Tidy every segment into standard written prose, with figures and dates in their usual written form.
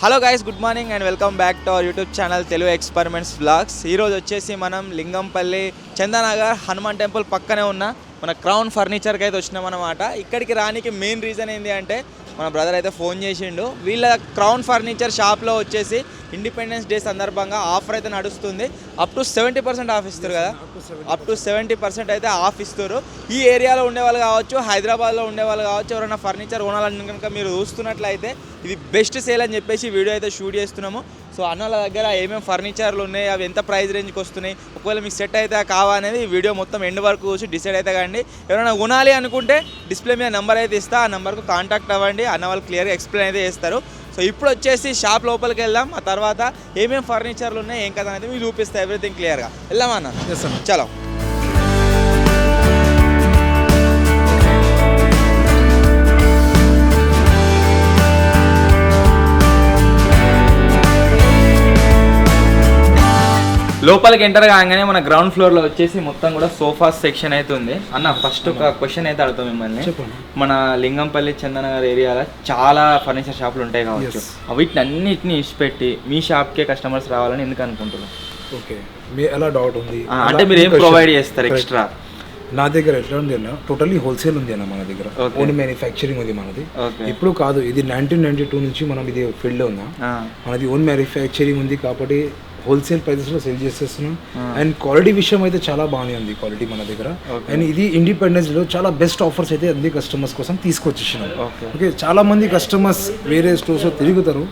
Hello guys, good morning and welcome back to our YouTube channel Telugu experiments vlogs. ఈరోజు వచ్చేసి మనం Lingampalli Chandanagar Hanuman temple పక్కనే ఉన్న మన క్రౌన్ ఫర్నిచర్కి అయితే వచ్చినాం అన్నమాట. ఇక్కడికి రానికి మెయిన్ రీజన్ ఏంటి అంటే మన బ్రదర్ అయితే ఫోన్ చేసిండు. వీళ్ళ క్రౌన్ ఫర్నిచర్ షాప్లో వచ్చేసి ఇండిపెండెన్స్ డే సందర్భంగా ఆఫర్ అయితే నడుస్తుంది. అప్ టు 70% ఆఫ్ ఇస్తారు కదా, అప్ టు 70% అయితే ఆఫ్ ఇస్తారు. ఈ ఏరియాలో ఉండేవాళ్ళు కావచ్చు, హైదరాబాద్లో ఉండేవాళ్ళు కావచ్చు, ఎవరైనా ఫర్నిచర్ కొనాలని కనుక మీరు చూస్తున్నట్లయితే ఇది బెస్ట్ సేల్ అని చెప్పేసి వీడియో అయితే షూట్ చేస్తున్నాము. సో అన్నల దగ్గర ఏమేమి ఫర్నిచర్లు ఉన్నాయి, అవి ఎంత ప్రైస్ రేంజ్కి వస్తున్నాయి, ఒకవేళ మీకు సెట్ అయితే కావాలనేది ఈ వీడియో మొత్తం ఎండ్ వరకు చూసి డిసైడ్ అయితే కండి. ఎవరైనా కొనాలి అనుకుంటే డిస్ప్లే మీద నెంబర్ అయితే ఇస్తా, ఆ నెంబర్కు కాంటాక్ట్ అవ్వండి, అన్న వాళ్ళు క్లియర్గా ఎక్స్ప్లెయిన్ అయితే చేస్తారు. సో ఇప్పుడు వచ్చేసి షాప్ లోపలికి వెళ్దాం, ఆ తర్వాత ఏమేమి ఫర్నిచర్లు ఉన్నాయి ఏం కదా అయితే మీకు చూపిస్తాయి ఎవ్రీథింగ్ క్లియర్గా. వెళ్దామా అన్న? చలో. లోపలికి ఎంటర్ కాగానే మన గ్రౌండ్ ఫ్లోర్లో వచ్చేసి మొత్తం కూడా సోఫా సెక్షన్ అయితే ఉంది. అన్న ఫస్ట్ ఒక క్వశ్చన్ అయితే అడుగుతాం మిమ్మల్ని. మన లింగంపల్లి చందనగర్ ఏరియాలో చాలా ఫర్నిచర్ షాపులు ఉంటాయి కావచ్చు, వీటిని అన్నిటిని ఇచ్చిపెట్టి మీ షాప్కే కస్టమర్స్ రావాలని ఎందుకు అనుకుంటున్నారు? ఓకే, మీ ఎలా డౌట్ ఉంది అంటే మీరు ఏం ప్రొవైడ్ చేస్తారు ఎక్స్ట్రా? నా దగ్గర ఎట్లా ఉంది అన్న, టోటల్లీ హోల్సేల్ ఉంది అన్న. మన దగ్గర ఓన్ మ్యానుఫ్యాక్చరింగ్ ఉంది మనది. ఇప్పుడు కాదు, ఇది 1992 నుంచి మనం ఇది ఫీల్డ్లో ఉందా. మనది ఓన్ మ్యానుఫ్యాక్చరింగ్ ఉంది కాబట్టి హోల్సేల్ ప్రైజెస్లో సేల్ చేసేస్తున్నాం. అండ్ క్వాలిటీ విషయం అయితే చాలా బాగానే ఉంది క్వాలిటీ మన దగ్గర. అండ్ ఇది ఇండిపెండెన్స్లో చాలా బెస్ట్ ఆఫర్స్ అయితే అన్ని కస్టమర్స్ కోసం తీసుకొచ్చేసినాం. ఓకే, చాలా మంది కస్టమర్స్ వేరే స్టోర్స్లో తిరుగుతారు,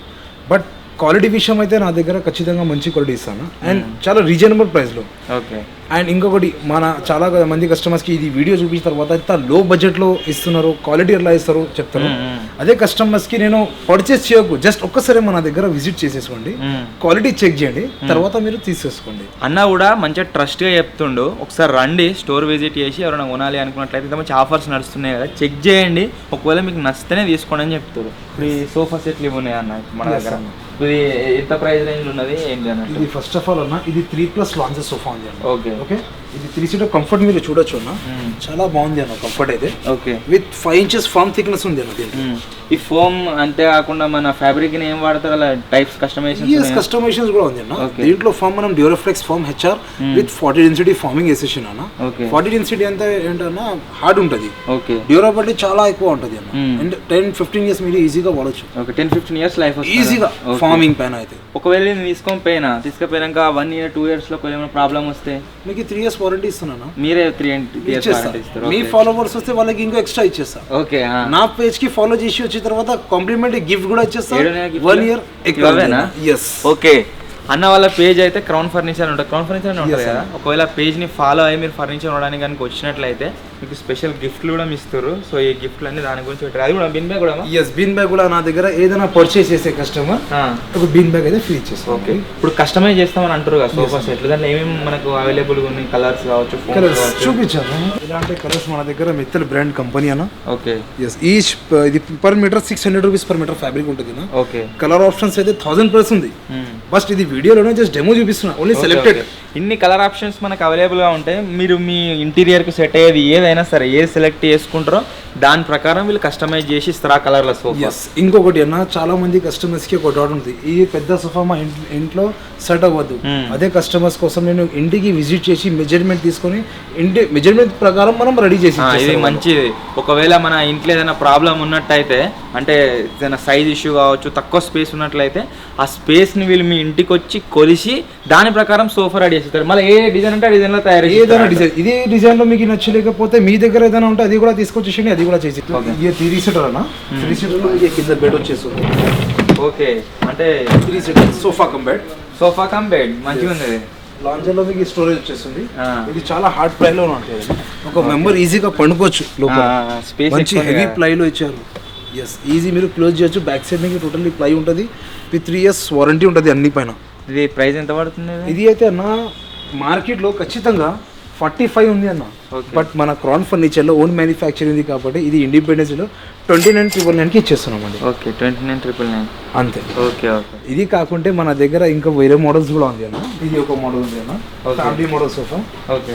బట్ క్వాలిటీ విషయం అయితే నా దగ్గర ఖచ్చితంగా మంచి క్వాలిటీ ఇస్తాను అండ్ చాలా రీజనబుల్ ప్రైస్లో. ఓకే, అండ్ ఇంకొకటి మన చాలా మంది కస్టమర్స్కి ఇది వీడియో చూపించిన తర్వాత ఇంత లో బడ్జెట్లో ఇస్తున్నారు, క్వాలిటీ ఎలా ఇస్తారు చెప్తారు. అదే కస్టమర్స్కి నేను పర్చేస్ చేయకు, జస్ట్ ఒక్కసారి మన దగ్గర విజిట్ చేసేసుకోండి, క్వాలిటీ చెక్ చేయండి, తర్వాత మీరు తీసేసుకోండి. అన్న కూడా మంచిగా ట్రస్ట్గా చెప్తుండు. ఒకసారి రండి, స్టోర్ విజిట్ చేసి ఎవరైనా కొనాలి అనుకున్నట్లయితే మంచి ఆఫర్స్ నడుస్తున్నాయి కదా, చెక్ చేయండి, ఒకవేళ మీకు నచ్చితేనే తీసుకోండి అని చెప్తారు. ఈ సోఫా సెట్లు ఇవి ఉన్నాయి అన్న మన దగ్గర. ఇది ఎంత ప్రైస్ రేంజ్ ఉన్నది ఏంటి అన్న? ఇది ఫస్ట్ ఆఫ్ ఆల్ అన్న, ఇది 3+ లాంచెస్ సోఫా ఉంది అన్న. ఓకే ఓకే, ఇది 3 సీటర్ కంఫర్ట్ మీరు చూడొచ్చు అన్న, చాలా బాగుంది అన్న కంఫర్ట్ అయితే. Okay, with 5 inches foam thickness ఉంది అన్న దీనికి. ఈ ఫోమ్ అంతే కాకుండా మన ఫ్యాబ్రిక్ ఏం వాడతారు, అలా టైప్స్ కస్టమైజేషన్స్ కూడా ఉంది అన్న. దీంట్లో ఫామ్ మనం Duroflex foam HR with 40 density ఫార్మింగ్ వేసేసాను అన్న. 40 density అంటే ఏంటన్నా హార్డ్ ఉంటుంది, డ్యూరబిలిటీ చాలా ఎక్కువ ఉంటుంది అన్న. అండ్ 10-15 years మీరు ఈజీగా వాడచ్చు. 10-15 years లైఫ్ ఈజీగా ఫార్మింగ్ పైన అయితే. ఒకవేళ నేను తీసుకుపోయినాక 1 year 2 years లో ఏమైనా ప్రాబ్లం వస్తే మీకు 3 years వారంటీ ఇస్తున్నాను. మీరే 3 years వారంటీ ఇస్తారు. మీ ఫాలోవర్స్ వస్తే వాళ్ళకి ఇంకో ఎక్స్ట్రా ఇచ్చేస్తా. ఓకే, నా పేజ్ కి ఫాలో చేసి వచ్చిన తర్వాత కాంప్లిమెంట్ గిఫ్ట్ కూడా ఇచ్చేస్తా. 1 year ఎక్కువనా? yes. ఓకే, అన్న వాళ్ళ పేజ్ అయితే క్రౌన్ ఫర్నిచర్ ఉంటుంది, క్రౌన్ ఫర్నిచర్ అని ఉంటుంది కదా. ఒకవేళ పేజ్ని ఫాలో అయ్యి మీరు ఫర్నిచర్ కొనడానికి కనుక వచ్చినట్లయితే మీకు స్పెషల్ గిఫ్ట్లు కూడా ఇస్తారు. సో ఈ గిఫ్ట్లు అన్ని దాని గురించి పెట్టారు. అది కూడా బిన్ బ్యాగ్ కూడా? ఎస్, బిన్ బ్యాగ్ కూడా నా దగ్గర ఏదైనా పర్చేస్ చేసే కస్టమర్ ఒక బిన్ బ్యాగ్ అయితే ఫ్రీ ఇచ్చేస్తాం. ఓకే, ఇప్పుడు కస్టమైజ్ చేస్తామని అంటారు కదా సోఫా సెట్లు, దాంట్లో ఏమేమి మనకు అవైలబుల్గా ఉన్నాయి? కలర్స్ కావచ్చు, కలర్స్ చూపించాను. ఇలాంటి కలర్స్ మన దగ్గర మిత్తల్ బ్రాండ్ కంపెనీ అన్న. ఓకే, ఎస్, ఈచ్ ఇది per metre 600 rupees per meter fabric ఉంటుంది అన్న. ఓకే, కలర్ ఆప్షన్స్ అయితే 1000+ ఉంది. బస్ట్ ఇది వీడియోలోనే జస్ట్ డెమో చూపిస్తున్నా, ఓన్లీ సెలెక్టెడ్. ఇన్ని కలర్ ఆప్షన్స్ మనకు అవైలబుల్గా ఉంటాయి. మీరు మీ ఇంటీరియర్కి సెట్ అయ్యేది ఏదైనా సరే, ఏది సెలెక్ట్ చేసుకుంటారో దాని ప్రకారం వీళ్ళు కస్టమైజ్ చేసి ఇస్తారు ఆ కలర్ల సోఫా. ఇంకొకటి అన్న, చాలా మంది కస్టమర్స్కి ఒక డౌట్ ఉంటుంది, ఈ పెద్ద సోఫా మా ఇంట్లో సెట్ అవ్వద్దు. అదే కస్టమర్స్ కోసం నేను ఇంటికి విజిట్ చేసి మెజర్మెంట్ తీసుకొని ఇంటి మెజర్మెంట్ ప్రకారం మనం రెడీ చేసి ఇది మంచిది. ఒకవేళ మన ఇంట్లో ఏదైనా ప్రాబ్లం ఉన్నట్టయితే, అంటే ఏదైనా సైజ్ ఇష్యూ కావచ్చు, తక్కువ స్పేస్ ఉన్నట్లయితే ఆ స్పేస్ని వీళ్ళు మీ ఇంటికి వచ్చి కొలిసి దాని ప్రకారం సోఫా రెడీ చేస్తారు. మళ్ళీ ఏ డిజైన్ అంటే ఆ డిజైన్లో తయారు ఏదైనా డిజైన్, ఇదే డిజైన్లో మీకు నచ్చలేకపోతే మీ దగ్గర ఏదైనా ఉంటే అది కూడా తీసుకొచ్చేసి అది కూడా చేసి. ఇది 3 seater అన్న, 3 seater కింద బెడ్ వచ్చేస్తుంది. ఓకే, అంటే 3 seater సోఫా కమ్ బెడ్ మంచిగా ఉంది. లాంజర్ లో మీకు స్టోరేజ్ వచ్చేస్తుంది. ఇది చాలా హార్డ్ ప్లై లో ఉంటుంది, ఒక మెంబర్ ఈజీగా పండుకోవచ్చు. మంచి హెవీ ప్లై లో ఇచ్చారు. ఎస్, ఈజీ మీరు క్లోజ్ చేయొచ్చు. బ్యాక్ సైడ్ మీకు టోటల్లీ ప్లై ఉంటుంది విత్ 3 years వారంటీ ఉంటుంది అన్ని పైన. ఇది ప్రైస్ ఎంత పడుతుంది? ఇది అయితే అన్న మార్కెట్లో ఖచ్చితంగా 45 ఉంది అన్న. బట్ మన క్రౌన్ ఫర్నిచర్లో ఓన్ మ్యానుఫ్యాక్చరింగ్ ఉంది కాబట్టి ఇది ఇండిపెండెన్స్లో 29,999కి ఇచ్చేస్తున్నామండి. ఓకే 29,999 అంతే. Okay okay. ఇది కాకుంటే మన దగ్గర ఇంకా వేరే మోడల్స్ కూడా ఉంది అన్న. ఇది ఒక మోడల్ ఉంది అన్న, family model sofa. Okay.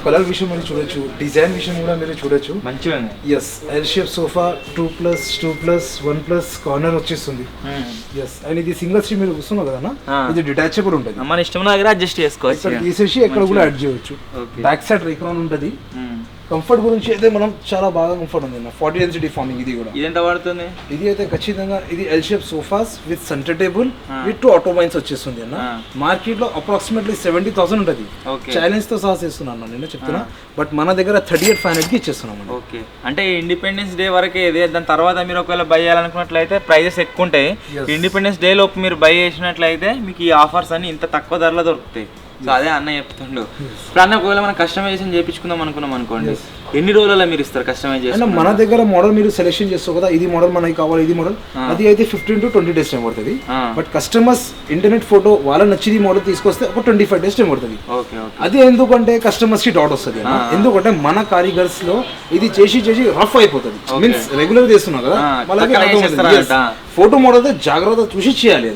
Colour విషయం మీరు చూడొచ్చు, డిజైన్ విషయం కూడా మీరు చూడొచ్చు. మంచిగా ఉంది. Yes, L shape sofa 2+2+1+ corner వచ్చేస్తుంది. ఎస్, అండ్ ఇది సింగిల్ సీట్ మీరు కూర్చున్నావు కదా, ఇది డిటాచబుల్ ఉంటుంది. మన ఇష్టం దగ్గర అడ్జస్ట్ చేసుకోవచ్చు, ఇక్కడ తీసేసి ఎక్కడ కూడా యాడ్ చేయవచ్చు. బ్యాక్ సైడ్ రీక్రాన్ ఉంటుంది. కంఫర్ట్ గురించి అయితే మనం చాలా బాగా కంఫర్ట్ ఉంది. 40 డెన్సిటీ ఫార్మింగ్. ఇది కూడా ఇది ఎంత పడుతుంది? ఇది అయితే ఖచ్చితంగా ఇది L shape sofas with centre table with 2 ఆటోమైన్స్ వచ్చేస్తుంది అన్న. మార్కెట్ లో అప్రాక్సిమేట్లీ 70,000 ఉంటుంది. ఛాలెంజ్ తో సహా చేస్తున్నాను నేను చెప్తున్నా, బట్ మన దగ్గర 38,500 కి ఇచ్చేస్తున్నాం. ఓకే, అంటే ఇండిపెండెన్స్ డే వరకే ఇది. దాని తర్వాత మీరు ఒకవేళ బై చేయాలనుకున్నట్లయితే ప్రైజెస్ ఎక్కువ ఉంటాయి. ఇండిపెండెన్స్ డే లోపు మీరు బై చేసినట్లయితే మీకు ఈ ఆఫర్స్ అన్ని ఇంత తక్కువ ధరలో దొరుకుతాయి. సో అదే అన్న చెప్తుండు. ఇప్పుడు అన్న ఒకవేళ మనం కస్టమైజేషన్ చేయించుకుందాం అనుకున్నాం అనుకోండి, ఎన్ని రోజులలో మీరు ఇస్తారు కస్టమైజేషన్? మన దగ్గర మోడల్ మీరు సెలెక్షన్ చేస్తావు కదా, ఇది మోడల్ మనకి కావాలి, ఇది మోడల్, అది అయితే 15 to 20 డేస్ టైం పడుతుంది. బట్ కస్టమర్స్ ఇంటర్నెట్ ఫోటో వాళ్ళ నచ్చింది మోడల్ తీసుకొస్తే ఒక 25 డేస్ టైం పడుతుంది. అది ఎందుకంటే కస్టమర్స్ కి డౌట్ వస్తుంది. ఎందుకంటే మన కారిగర్స్ లో ఇది చేసి రఫ్ అయిపోతుంది. మీన్స్ రెగ్యులర్ చేస్తున్నాం కదా, ఫోటో మోడల్ జాగ్రత్త చూసి చేయాలి.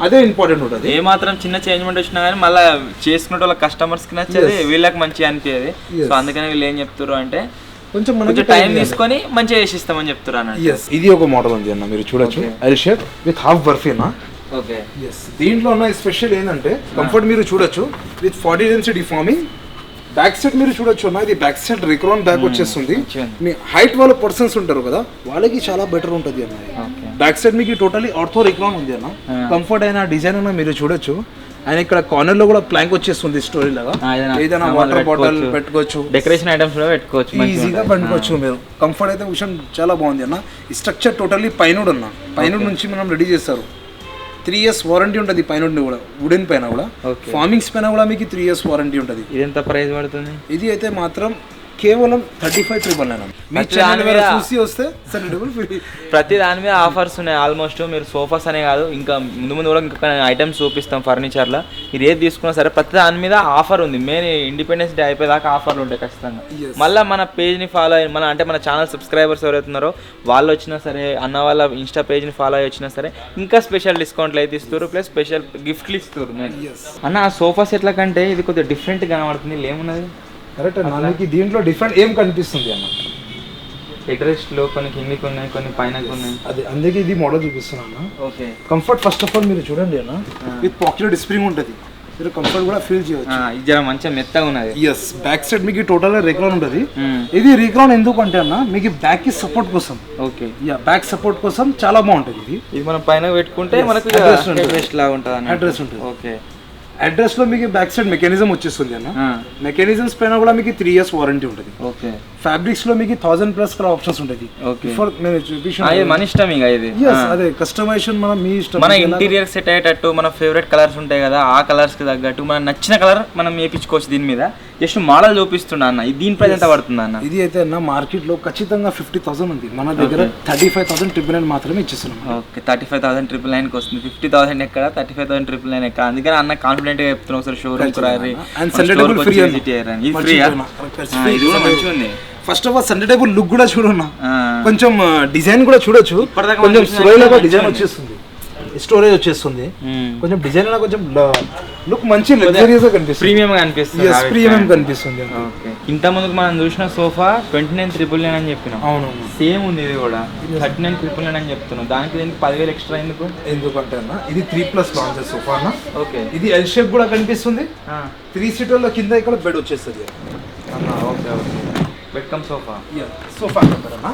అదే ఇంపార్టెంట్ ఉంటుంది. ఏ మాత్రం చిన్న చేంజ్మెంట్ వచ్చినా కానీ మళ్ళీ చేసుకునే వాళ్ళ కస్టమర్స్ కి నచ్చేది, వీళ్ళకి మంచిగా అనిపించేది. సో అందుకని వీళ్ళు ఏం చెప్తారు అంటే కొంచెం టైం తీసుకొని మంచిగా చేసిస్తామని చెప్తారు. ఇది ఒక మోడల్ ఉంది అన్న, మీరు చూడొచ్చు. ఎల్ షేప్ విత్ హాఫ్ బర్ఫీనా. ఓకే. దీంట్లో ఉన్న స్పెషల్ ఏంటంటే కంఫర్ట్ మీరు చూడొచ్చు with 40 density forming. Back side మీరు చూడొచ్చు అన్న, ఇది బ్యాక్ సైడ్ రిక్రాన్ బ్యాక్ వచ్చేస్తుంది. మీ హైట్ వాళ్ళ పర్సన్స్ ఉంటారు కదా, వాళ్ళకి చాలా బెటర్ ఉంటుంది అన్న. బ్యాక్ సైడ్ మీకు టోటలీ ఆర్థో రిక్రాన్ ఉంది అన్న. కంఫర్ట్ అయినా డిజైన్ అయినా మీరు చూడొచ్చు. అండ్ ఇక్కడ కార్నర్ లో కూడా ప్లాంక్ వచ్చేస్తుంది స్టోరీ లాగా. ఏదైనా వాటర్ బాటిల్ పెట్టుకోవచ్చు, డెకరేషన్ ఐటమ్స్ కూడా పెట్టుకోవచ్చు, ఈజీగా పెట్టుకోవచ్చు మీరు. కంఫర్ట్ అయితే విషయం చాలా బాగుంది అన్న. ఈ స్ట్రక్చర్ టోటల్లీ పైనుడ్ అన్న, పైనుడ్ నుంచి మనం రెడీ చేస్తారు. 3 years వారంటీ ఉంటుంది పైన కూడా, వుడెన్ పైన కూడా. ఫార్మింగ్స్ పైన కూడా మీకు 3 years వారంటీ ఉంటుంది. ఇది ఎంత ప్రైస్ పడుతుంది? ఇది అయితే మాత్రం కేవలం 35,999 చూసి వస్తే ప్రతి దాని మీద ఆఫర్స్ ఉన్నాయి. ఆల్మోస్ట్ మీరు సోఫాస్ అనే కాదు, ఇంకా ముందు ముందు కూడా ఇంకా ఐటమ్స్ చూపిస్తాం ఫర్నిచర్లో. మీరు ఏది తీసుకున్నా సరే ప్రతి దాని మీద ఆఫర్ ఉంది. మెయిన్ ఇండిపెండెన్స్ డే అయిపోయేదాకా ఆఫర్లు ఉంటాయి ఖచ్చితంగా. మళ్ళీ మన పేజ్ని ఫాలో అయ్యి మన ఛానల్ సబ్స్క్రైబర్స్ ఎవరైతున్నారో వాళ్ళు వచ్చినా సరే, అన్న వాళ్ళ ఇన్స్టా పేజ్ని ఫాలో అయ్యి వచ్చినా సరే ఇంకా స్పెషల్ డిస్కౌంట్లు అయితే ఇస్తారు, ప్లస్ స్పెషల్ గిఫ్ట్లు ఇస్తారు. అన్న ఆ సోఫా సెట్ల కంటే ఇది కొద్దిగా డిఫరెంట్గా కనబడుతుంది. ఏమున్నది? కరెక్ట్ అన్న, దీంట్లో డిఫరెంట్ ఏం కనిపిస్తుంది అన్న? హెడ్ రెస్ట్ లో కొన్ని కిందికి ఉన్నాయి, కొన్ని పైన ఉన్నాయి. అది అందుకే ఇది మోడల్ చూపిస్తున్నాను. Okay. Comfort first of all మీరు చూడండి అన్న, విత్ పాకెట్ స్ప్రింగ్ ఉంటుంది. మీరు కంఫర్ట్ కూడా ఫీల్ చేయవచ్చు. ఇది జర మంచిగా మెత్తగా ఉన్నది. ఎస్, బ్యాక్ సైడ్ మీకు టోటల్ రీక్రాన్ ఉంటుంది. ఇది రీక్రాన్ ఎందుకు అంటే అన్న, మీకు బ్యాక్ కి సపోర్ట్ కోసం. ఓకే. బ్యాక్ సపోర్ట్ కోసం చాలా బాగుంటుంది. ఇది మనం పైన పెట్టుకుంటే మనకు హెడ్ రెస్ట్ లాగా ఉంటుంది. హెడ్ రెస్ట్ ఉంటుంది. ఓకే. అడ్రస్ లో మీకు బ్యాక్ సైడ్ మెకానిజం వచ్చేస్తుంది అన్న. మెకానిజమ్స్ పైన కూడా మీకు 3 years వారంటీ ఉంటుంది. ఓకే. ఫ్యాబ్రిక్స్ లో మీకు 1000+ కలర్ ఆప్షన్స్ ఉంటుంది. మన ఇష్టం ఇక ఇది. అదే కస్టమైజేషన్ మనం మీ ఇష్టం. మన ఇంటీరియర్ సెట్ అయ్యేటట్టు మన ఫేవరెట్ కలర్స్ ఉంటాయి కదా, ఆ కలర్స్ కి తగ్గట్టు మనం నచ్చిన కలర్ మనం వేయించుకోవచ్చు. దీని మీద జస్ట్ మోడల్ చూపిస్తున్నా అన్న. దీని ప్రైస్ ఎంత పడుతుంది అన్న? ఇది అయితే అన్న మార్కెట్ లో ఖచ్చితంగా 50,000 ఉంది. మన దగ్గర 35,999 మాత్రమే ఇచ్చేస్తున్నాం. ఓకే, 35,999 వస్తుంది. 50,000 ఎక్కడ, 35,999 ఎక్కడ? అందుకని అన్న కాన్ఫిడెంట్ గా చెప్తున్నాం. ఒకసారి షోరూమ్ కు రారి, ఇది కూడా మంచిగా ఉంది. First of all Sunday table look కూడా చూడన్నా, కొంచెం డిజైన్ కూడా చూడొచ్చు. కొంచెం స్లోగా డిజైన్ వచ్చేస్తుంది, స్టోరేజ్ వచ్చేస్తుంది. కొంచెం డిజైన్ కొంచెం లుక్ మంచి లగ్జరీస్ గా కనిపిస్తుంది, ప్రీమియం గా అనిపిస్తుంది. ప్రీమియం కనిపిస్తుంది. ఇంత ముందుకు మనం చూసిన సోఫా 29,999 అని చెప్పినాం. అవును, సేమ్ ఉంది. ఇది కూడా 39,999 అని చెప్తున్నాం. దానికి దీనికి 10,000 ఎక్స్ట్రా ఎందుకంటే అన్న ఇది 3+ లాంచెస్ సోఫా అన్న. ఓకే. ఇది ఎల్ షేప్ కూడా కనిపిస్తుంది. 3 seater లో కింద ఇక్కడ బెడ్ వచ్చేస్తుంది అన్న. Okay okay. Bed come sofa. Sofa cum అన్న.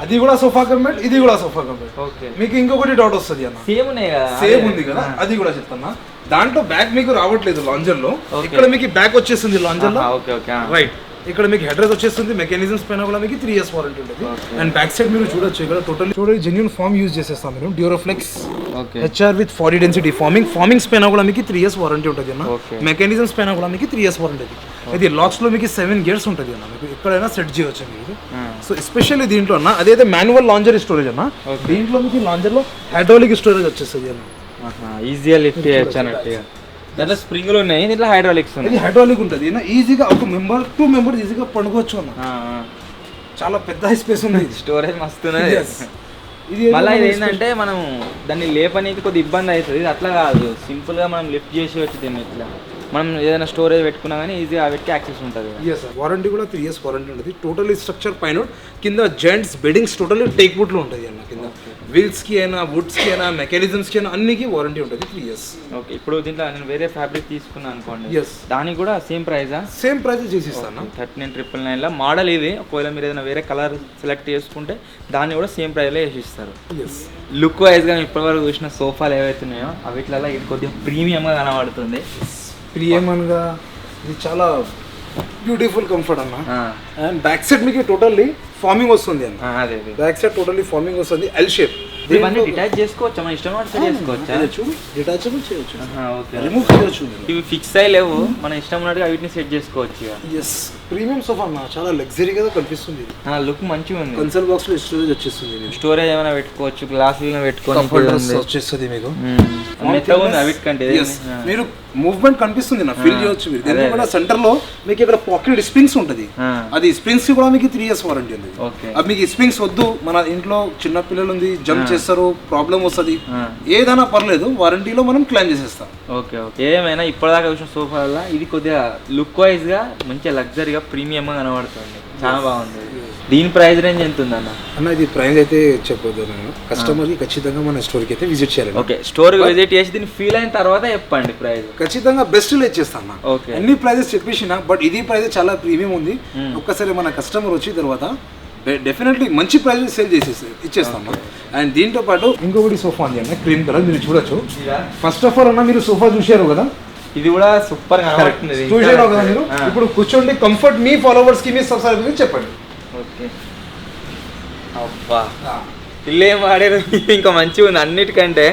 అది కూడా సోఫా కమ్ బెడ్, ఇది కూడా సోఫా కమ్ బెడ్. ఓకే. మీకు ఇంకొకటి డౌట్ వస్తుంది అన్న, సేమ్ ఉన్నాయి కదా, సేమ్ ఉంది కదా, అది కూడా చెప్తాను. దాంట్లో బ్యాక్ మీకు రావట్లేదు లాంజర్ లో, ఇక్కడ మీకు బ్యాక్ వచ్చేస్తుంది లాంజర్ లో. Okay okay. రైట్. ఇక్కడ మీకు హెడ్ రెస్ట్ వచ్చేస్తుంది. మెకానిజమ్స్ పైన కూడా మీకు 3 years వారంటీ ఉంటుంది. అండ్ బ్యాక్ సైడ్ మీరు చూడొచ్చు, ఇక్కడ టోటల్లీ జెన్యూన్ ఫామ్ యూజ్ చేసేస్తాం మేము. Duroflex HR with 40 density farmings పైన కూడా మీకు 3 years వారంటీ ఉంటుంది అన్న. మెకానిజమ్స్ పైన కూడా మీకు 3 years వారంటీ ఉంటుంది. ఇది లాక్స్ లో మీకు 7 gears ఉంటుంది అన్న. మీకు ఎక్కడైనా సెట్ చేయవచ్చు మీరు. సో ఎస్పెషల్లీ దీంట్లో అన్న, అదైతే మాన్యువల్ లాంజర్ స్టోరేజ్ అన్న. దీంట్లో మీకు లాంజర్ లో హైడ్రాలిక్ స్టోరేజ్ వచ్చేస్తుంది అన్న. ఈజీగా లిఫ్ట్ చేయొచ్చు అన్నట్టుగా. దాంట్లో స్ప్రింగ్లు ఉన్నాయి, దీంట్లో హైడ్రాలిక్స్ ఉన్నాయి. ఇది హైడ్రాలిక్ ఉంటుంది. ఈజీగా ఒక మెంబర్ 2 members ఈజీగా పండుకోవచ్చు అన్న. చాలా పెద్ద స్పేస్ ఉంది. స్టోరేజ్ మస్తున్నది. Yes. ఇది మళ్ళీ ఇది ఏంటంటే మనం దాన్ని లేపనీకి కొద్ది ఇబ్బంది అవుతుంది. ఇది అట్లా కాదు, సింపుల్గా మనం లిఫ్ట్ చేసి వచ్చి దీన్ని ఇట్లా మనం ఏదైనా స్టోరేజ్ పెట్టుకున్నా కానీ ఈజీగా వీటికి యాక్సెస్ ఉంటుంది. ఎస్ సార్, వారంటీ కూడా 3 years వారంటీ ఉంటుంది. టోటలీ స్ట్రక్చర్ పైన కింద జాయింట్స్ బెడ్డింగ్స్ టోటలీ టేక్ వుడ్లో ఉంటుంది అన్న. కింద వీల్స్కి అయినా వుడ్స్కి అయినా మెకానిజమ్స్కి అయినా అన్నికి వారంటీ ఉంటుంది 3 years. ఓకే, ఇప్పుడు దీంట్లో నేను వేరే ఫ్యాబ్రిక్ తీసుకున్నాను అనుకోండి, ఎస్ దానికి కూడా సేమ్ ప్రైజా? సేమ్ ప్రైస్ చేసి ఇస్తాను. 39,999 మోడల్ ఇది. ఒకవేళ మీరు ఏదైనా వేరే కలర్ సెలెక్ట్ చేసుకుంటే దాన్ని కూడా సేమ్ ప్రైస్లో వేసి ఇస్తారు. ఎస్, లుక్ వైజ్గా ఇప్పటివరకు చూసిన సోఫాలు ఏవైతే ఉన్నాయో అవిట్లలో ఇది కొద్దిగా ప్రీమియంగా కనబడుతుంది. ప్రియమన్గా ఇది చాలా బ్యూటిఫుల్ కంఫర్ట్ అన్న. అండ్ బ్యాక్ సైడ్ మీకు టోటల్లీ ఫార్మింగ్ వస్తుంది అన్న. అదే బ్యాక్ సైడ్ టోటల్లీ ఫార్మింగ్ వస్తుంది, ఎల్ షేప్. ఇవన్నీ డిటాచ్ చేసుకోవచ్చా? మన ఇష్టం పడితే చేసుకోవచ్చా? డిటాచబుల్ చేయొచ్చు, ఓకే. రిమూవ్ చేయొచ్చు. ఇవి ఫిక్స్ అయ్యి లేవు, మన ఇష్టం ఉన్నట్టుగా వీటిని సెట్ చేసుకోవచ్చు. ఎస్, ప్రీమియం సోఫా అన్న, చాలా లగ్జరీగా కనిపిస్తుంది. లుక్ మంచిగా ఉంది. కన్సోల్ బాక్స్ లో స్టోరేజ్ వచ్చేస్తుంది, స్టోరేజ్ ఏమైనా పెట్టుకోవచ్చు, గ్లాస్ పెట్టుకోవచ్చు, వచ్చేస్తుంది మీకు. మెత్తగా ఉంది అవిట్ కంటే. మీరు మూవ్మెంట్ కనిపిస్తుంది నా, ఫీల్ చేయొచ్చు మీరు. దీంట్లో కూడా సెంటర్ లో మీకు ఇక్కడ పాకెట్ స్ప్రింగ్స్ ఉంటుంది, అది స్ప్రింగ్స్ కూడా మీకు 3 years వారంటీ ఉంది. అది మీకు స్ప్రింగ్స్ వద్దు, మన ఇంట్లో చిన్న పిల్లలు ఉంది, జంప్ చేస్తారు, ప్రాబ్లం వస్తుంది, ఏదైనా పర్లేదు, వారంటీలో మనం క్లెయిమ్ చేసేస్తాం. Okay okay. ఏమైనా ఇప్పటిదాకా చూసిన సోఫా వల్ల ఇది కొద్దిగా లుక్ వైజ్ గా మంచిగా లగ్జరీగా ప్రీమియం గా కనబడుతుంది, చాలా బాగుంది. దీని ప్రైస్ రేంజ్ ఎంత ఉందన్న? అన్న ఇది ప్రైస్ అయితే చెప్పొద్దు, నేను కస్టమర్ కి ఖచ్చితంగా మన స్టోర్ కి అయితే విజిట్ చేయాలి. ఓకే, స్టోర్ కి విజిట్ చేసి దీన్ని ఫీల్ అయిన తర్వాత చెప్పండి ప్రైస్. ఖచ్చితంగా బెస్ట్ లో ఇచ్చేస్తాను. ఓకే, అన్ని ప్రైజెస్ చెప్పేసిన, బట్ ఇది ప్రైస్ చాలా ప్రీమియం ఉంది. ఒక్కసారి మన కస్టమర్ వచ్చిన తర్వాత డెఫినెట్లీ మంచి ప్రైస్ సేల్ చేసేసి ఇచ్చేస్తాము. అండ్ దీంతో పాటు ఇంకొకటి సోఫా ఉంది అన్న, క్రీమ్ కలర్, మీరు చూడొచ్చు. ఫస్ట్ ఆఫ్ ఆల్ అన్న మీరు సోఫా చూశారు కదా, ఇది కూడా సూపర్ కనబడుతుంది. చూసారు కదా మీరు. ఇప్పుడు కూర్చోండి, కంఫర్ట్ మీ ఫాలోవర్స్ కి మీ సబ్స్క్రైబర్స్ చెప్పండి. ఓకే, అబ్బా ఇల్లు ఏం వాడారు, ఇంకా మంచిగా ఉంది అన్నిటికంటే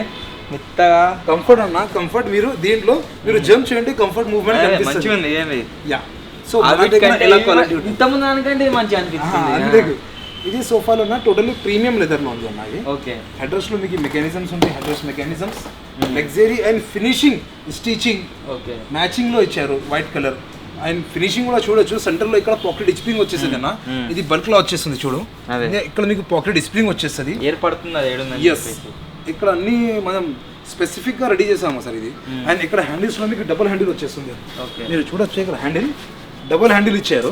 మెత్తగా. కంఫర్ట్ అన్న, కంఫర్ట్ మీరు దీంట్లో మీరు జంప్ చేయండి, కంఫర్ట్ మూవ్మెంట్ మంచిగా ఉంది. ఏంది యా, సో ఇంతకుముందు దానికంటే మంచిగా అనిపిస్తుంది. ఇది సోఫాలో ఉన్న టోటల్లీ ప్రీమియం లెదర్ లో ఉంది అన్నది. ఓకే, హెడ్రెస్ట్ లో మీకు మెకానిజమ్స్ ఉంటాయి, headrest mechanisms, luxury and finishing stitching okay matching లో ఇచ్చారు, వైట్ కలర్. అండ్ ఫినిషింగ్ కూడా చూడొచ్చు, సెంటర్ లో ఇక్కడ పాకెట్ స్ప్రింగ్ వచ్చేస్తుంది అన్న, ఇది బల్క్ లో వచ్చేస్తుంది చూడు. ఇక్కడ మీకు పాకెట్ స్ప్రింగ్ వచ్చేస్తుంది, ఏర్పడుతుంది అది. ఎస్, ఇక్కడ అన్ని మనం స్పెసిఫిక్ గా రెడీ చేసాము సార్ ఇది. అండ్ ఇక్కడ హ్యాండిల్స్ లో మీకు డబుల్ హ్యాండిల్ వచ్చేస్తుంది, మీరు చూడొచ్చు. ఇక్కడ హ్యాండిల్ డబుల్ హ్యాండిల్ ఇచ్చారు,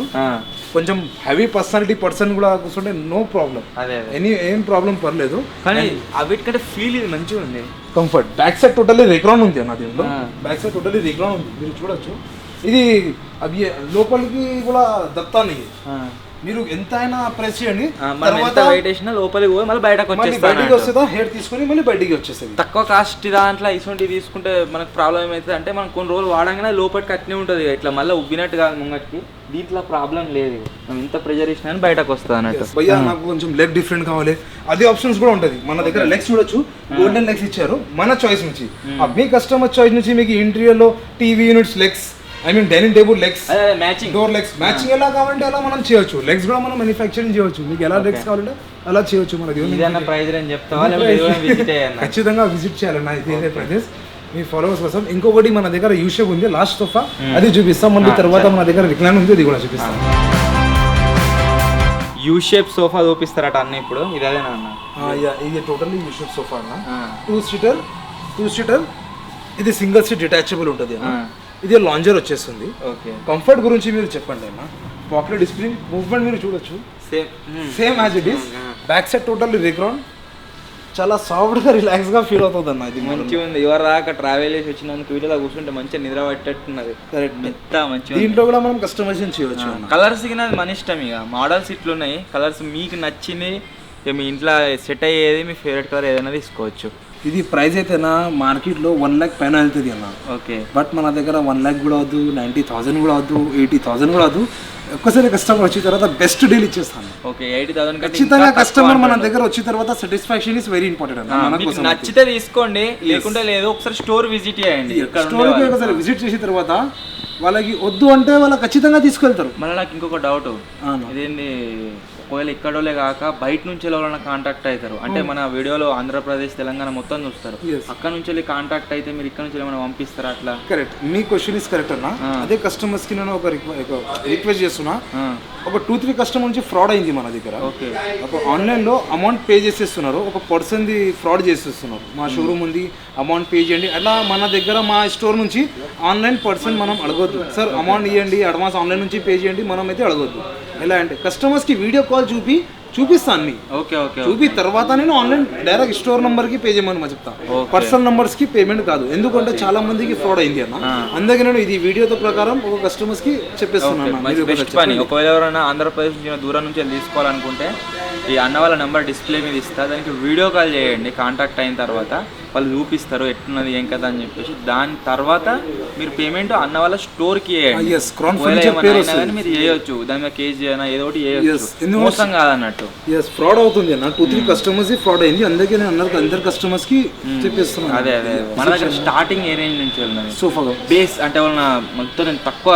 కొంచెం హెవీ పర్సన్ కూడా కూర్చుంటే నో ప్రాబ్లం, ఏం ప్రాబ్లం పర్లేదు. కానీ అవిటికంటే ఫీల్ ఇది మంచిగా ఉంది, కంఫర్ట్. బ్యాక్ సైడ్ టోటల్లీ రిక్రాన్ ఉంది అన్న, దీంట్లో బ్యాక్ సైడ్ టోటల్లీ రిక్రాన్ ఉంది, మీరు చూడొచ్చు. ఇది అవి లోపలికి కూడా దప్తాను, మీరు ఎంత అయినా ప్రెస్ చేయండి, తర్వాత వెయిట్ వేసినా లోపలికి పోయి మళ్ళీ బయటకు వస్తుందా, హెయిర్ తీసుకొని మళ్ళీ బయటికి వచ్చేస్తుంది. తక్కువ కాస్ట్ దాంట్లో ఇటువంటి తీసుకుంటే మనకు ప్రాబ్లం ఏమవుతుంది అంటే, మనం కొన్ని రోజులు వాడంగానే లోపలికి అట్నే ఉంటుంది, ఇట్లా మళ్ళీ ఉబ్బినట్టు కాదు ముంగటికి. దీంట్లో ప్రాబ్లం లేదు, మనం ఇంత ప్రెజర్ ఇచ్చినా బయటకు వస్తుంది అన్నట్టు. భయ్యా నాకు కొంచెం లెగ్ డిఫరెంట్ కావాలి, అది ఆప్షన్స్ కూడా ఉంటుంది మన దగ్గర. లెగ్స్ చూడొచ్చు, గోల్డెన్ లెగ్స్ ఇచ్చారు మన చాయిస్ నుంచి. మీ కస్టమర్ చాయిస్ నుంచి మీకు ఇంటీరియర్ లో TV units legs, I mean dining table legs, matching door legs, matching ఎలా కావాలంటే అలా మనం చేయొచ్చు. లెగ్స్ కూడా మనం మ్యానుఫ్యాక్చరింగ్ చేయొచ్చు, మీకు ఎలా లెగ్స్ కావాలంటే అలా చేయొచ్చు. మనకి ఖచ్చితంగా విజిట్ చేయాలన్న, ఇదే ప్రైజెస్ మీ ఫాలోవర్స్ కోసం. ఇంకొకటి మన దగ్గర యూ షేప్ ఉంది, లాస్ట్ సోఫా, అది చూపిస్తాం. మళ్ళీ తర్వాత మన దగ్గర రిక్లైన్ ఉంది, అది కూడా చూపిస్తాం. యూ షేప్ సోఫా చూపిస్తారట అన్న ఇప్పుడు, ఇది అదేనా అన్న? ఇది టోటల్లీ యూ షేప్ సోఫా అన్న, 2 సీటర్. ఇది సింగిల్ సీట్ డిటాచబుల్ ఉంటుంది అన్న, ఇది లాంజర్ వచ్చేస్తుంది. ఓకే, కంఫర్ట్ గురించి మీరు చెప్పండి అన్న. పాకెట్ స్ప్రింగ్ మూవ్మెంట్ మీరు చూడొచ్చు, same as it is. Back side totally రిక్రాన్, చాలా సాఫ్ట్గా రిలాక్స్గా ఫీల్ అవుతుంది అన్న. ఇది మంచిగా ఉంది. ఎవరు దాకా ట్రావెల్ చేసి వచ్చినందుకు వీటిలో కూర్చుంటే మంచిగా నిద్ర పట్టేట్టున్నది. కరెక్ట్, మెత్త మంచిగా. దీంట్లో కూడా మనం కస్టమైజేషన్ చేయవచ్చు. కలర్స్ కింద మన ఇష్టం, ఇక మోడల్స్ ఇట్లు ఉన్నాయి. కలర్స్ మీకు నచ్చింది, ఇక మీ ఇంట్లో సెట్ అయ్యేది, మీ ఫేవరెట్ కలర్ ఏదైనా తీసుకోవచ్చు. ఇది ప్రైస్ అయితేనా మార్కెట్లో 1 lakh పైన వెళ్తుంది అన్న. ఓకే, బట్ మన దగ్గర 1 lakh కూడా వద్దు, 90,000 కూడా వద్దు, 80,000 కూడా వద్దు. ఒక్కసారి కస్టమర్ వచ్చిన తర్వాత బెస్ట్ డీల్ ఇచ్చేస్తాను. ఓకే, 80,000 ఖచ్చితంగా కస్టమర్ మన దగ్గర వచ్చిన తర్వాత సాటిస్ఫాక్షన్ ఇస్ వెరీ ఇంపార్టెంట్ అన్న. నచ్చితే తీసుకోండి, లేకుంటే లేదు. ఒకసారి స్టోర్ విజిట్ చేయండి. స్టోర్కి ఒకసారి విజిట్ చేసిన తర్వాత వాళ్ళకి వద్దు అంటే వాళ్ళు ఖచ్చితంగా తీసుకెళ్తారు. మళ్ళీ నాకు ఇంకొక డౌట్, ఇదేంటి ఒకవేళ ఇక్కడోలే కాక బయట నుంచి ఎవరైనా కాంటాక్ట్ అవుతారు అంటే మన వీడియోలో ఆంధ్రప్రదేశ్ తెలంగాణ మొత్తం చూస్తారు, అక్కడ నుంచి వెళ్ళి కాంటాక్ట్ అయితే మీరు ఇక్కడ నుంచి ఏమైనా పంపిస్తారా అట్లా? Correct, me question is correct అన్న. అదే కస్టమర్స్ కి నేను ఒక రిక్వెస్ట్ చేస్తున్నా. ఒక 2-3 కస్టమర్ నుంచి ఫ్రాడ్ అయింది మన దగ్గర. ఒక ఆన్లైన్ లో అమౌంట్ పే చేసేస్తున్నారు, ఒక పర్సన్ ది ఫ్రాడ్ చేసేస్తున్నారు. మా షోరూమ్ ఉంది, అమౌంట్ పే చేయండి. అలా మన దగ్గర మా స్టోర్ నుంచి ఆన్లైన్ పర్సన్ మనం అడగొద్దు, సార్ అమౌంట్ ఇవ్వండి అడ్వాన్స్ ఆన్లైన్ నుంచి పే చేయండి, మనం అయితే అడగొద్దు. ఎలా అంటే కస్టమర్స్ కి వీడియో కాల్ చూపిస్తాను మీ చూపి తర్వాత నేను ఆన్లైన్ డైరెక్ట్ స్టోర్ నంబర్ కి పే చేయమని చెప్తాను. పర్సనల్ నంబర్స్ కి పేమెంట్ కాదు, ఎందుకంటే చాలా మందికి ఫ్రాడ్ అయింది అన్న. అందుకే నేను ఇది వీడియోతో ప్రకారం ఒక కస్టమర్స్ కి చెప్పేస్తున్నాను. ఒకవేళ ఎవరైనా ఆంధ్రప్రదేశ్ నుంచి దూరం నుంచి తీసుకోవాలనుకుంటే ఈ అన్న వాళ్ళ నెంబర్ డిస్ప్లే మీద ఇస్తా, దానికి వీడియో కాల్ చేయండి. కాంటాక్ట్ అయిన తర్వాత వాళ్ళు చూపిస్తారు ఎట్లున్నది ఏం కదా అని చెప్పేసి, దాని తర్వాత మీరు పేమెంట్ అన్న వాళ్ళ స్టోర్కి చేయండి. మీరు చేయొచ్చు, దాని మీద కేసు చేయనా ఏదో ఒకటి చేయొచ్చు, మోసం కాదన్నట్టు. ఫ్రాడ్ అవుతుంది అన్న. 2-3 కస్టమర్స్ ఫ్రాడ్ అయింది, అందుకే నేను అందరు కస్టమర్స్ కి చెప్పేస్తున్నాను. అదే మన దగ్గర స్టార్టింగ్ ఏ రేంజ్ నుంచి వెళ్ళినది సోఫా బేస్ అంటే వాళ్ళ మొత్తం తక్కువ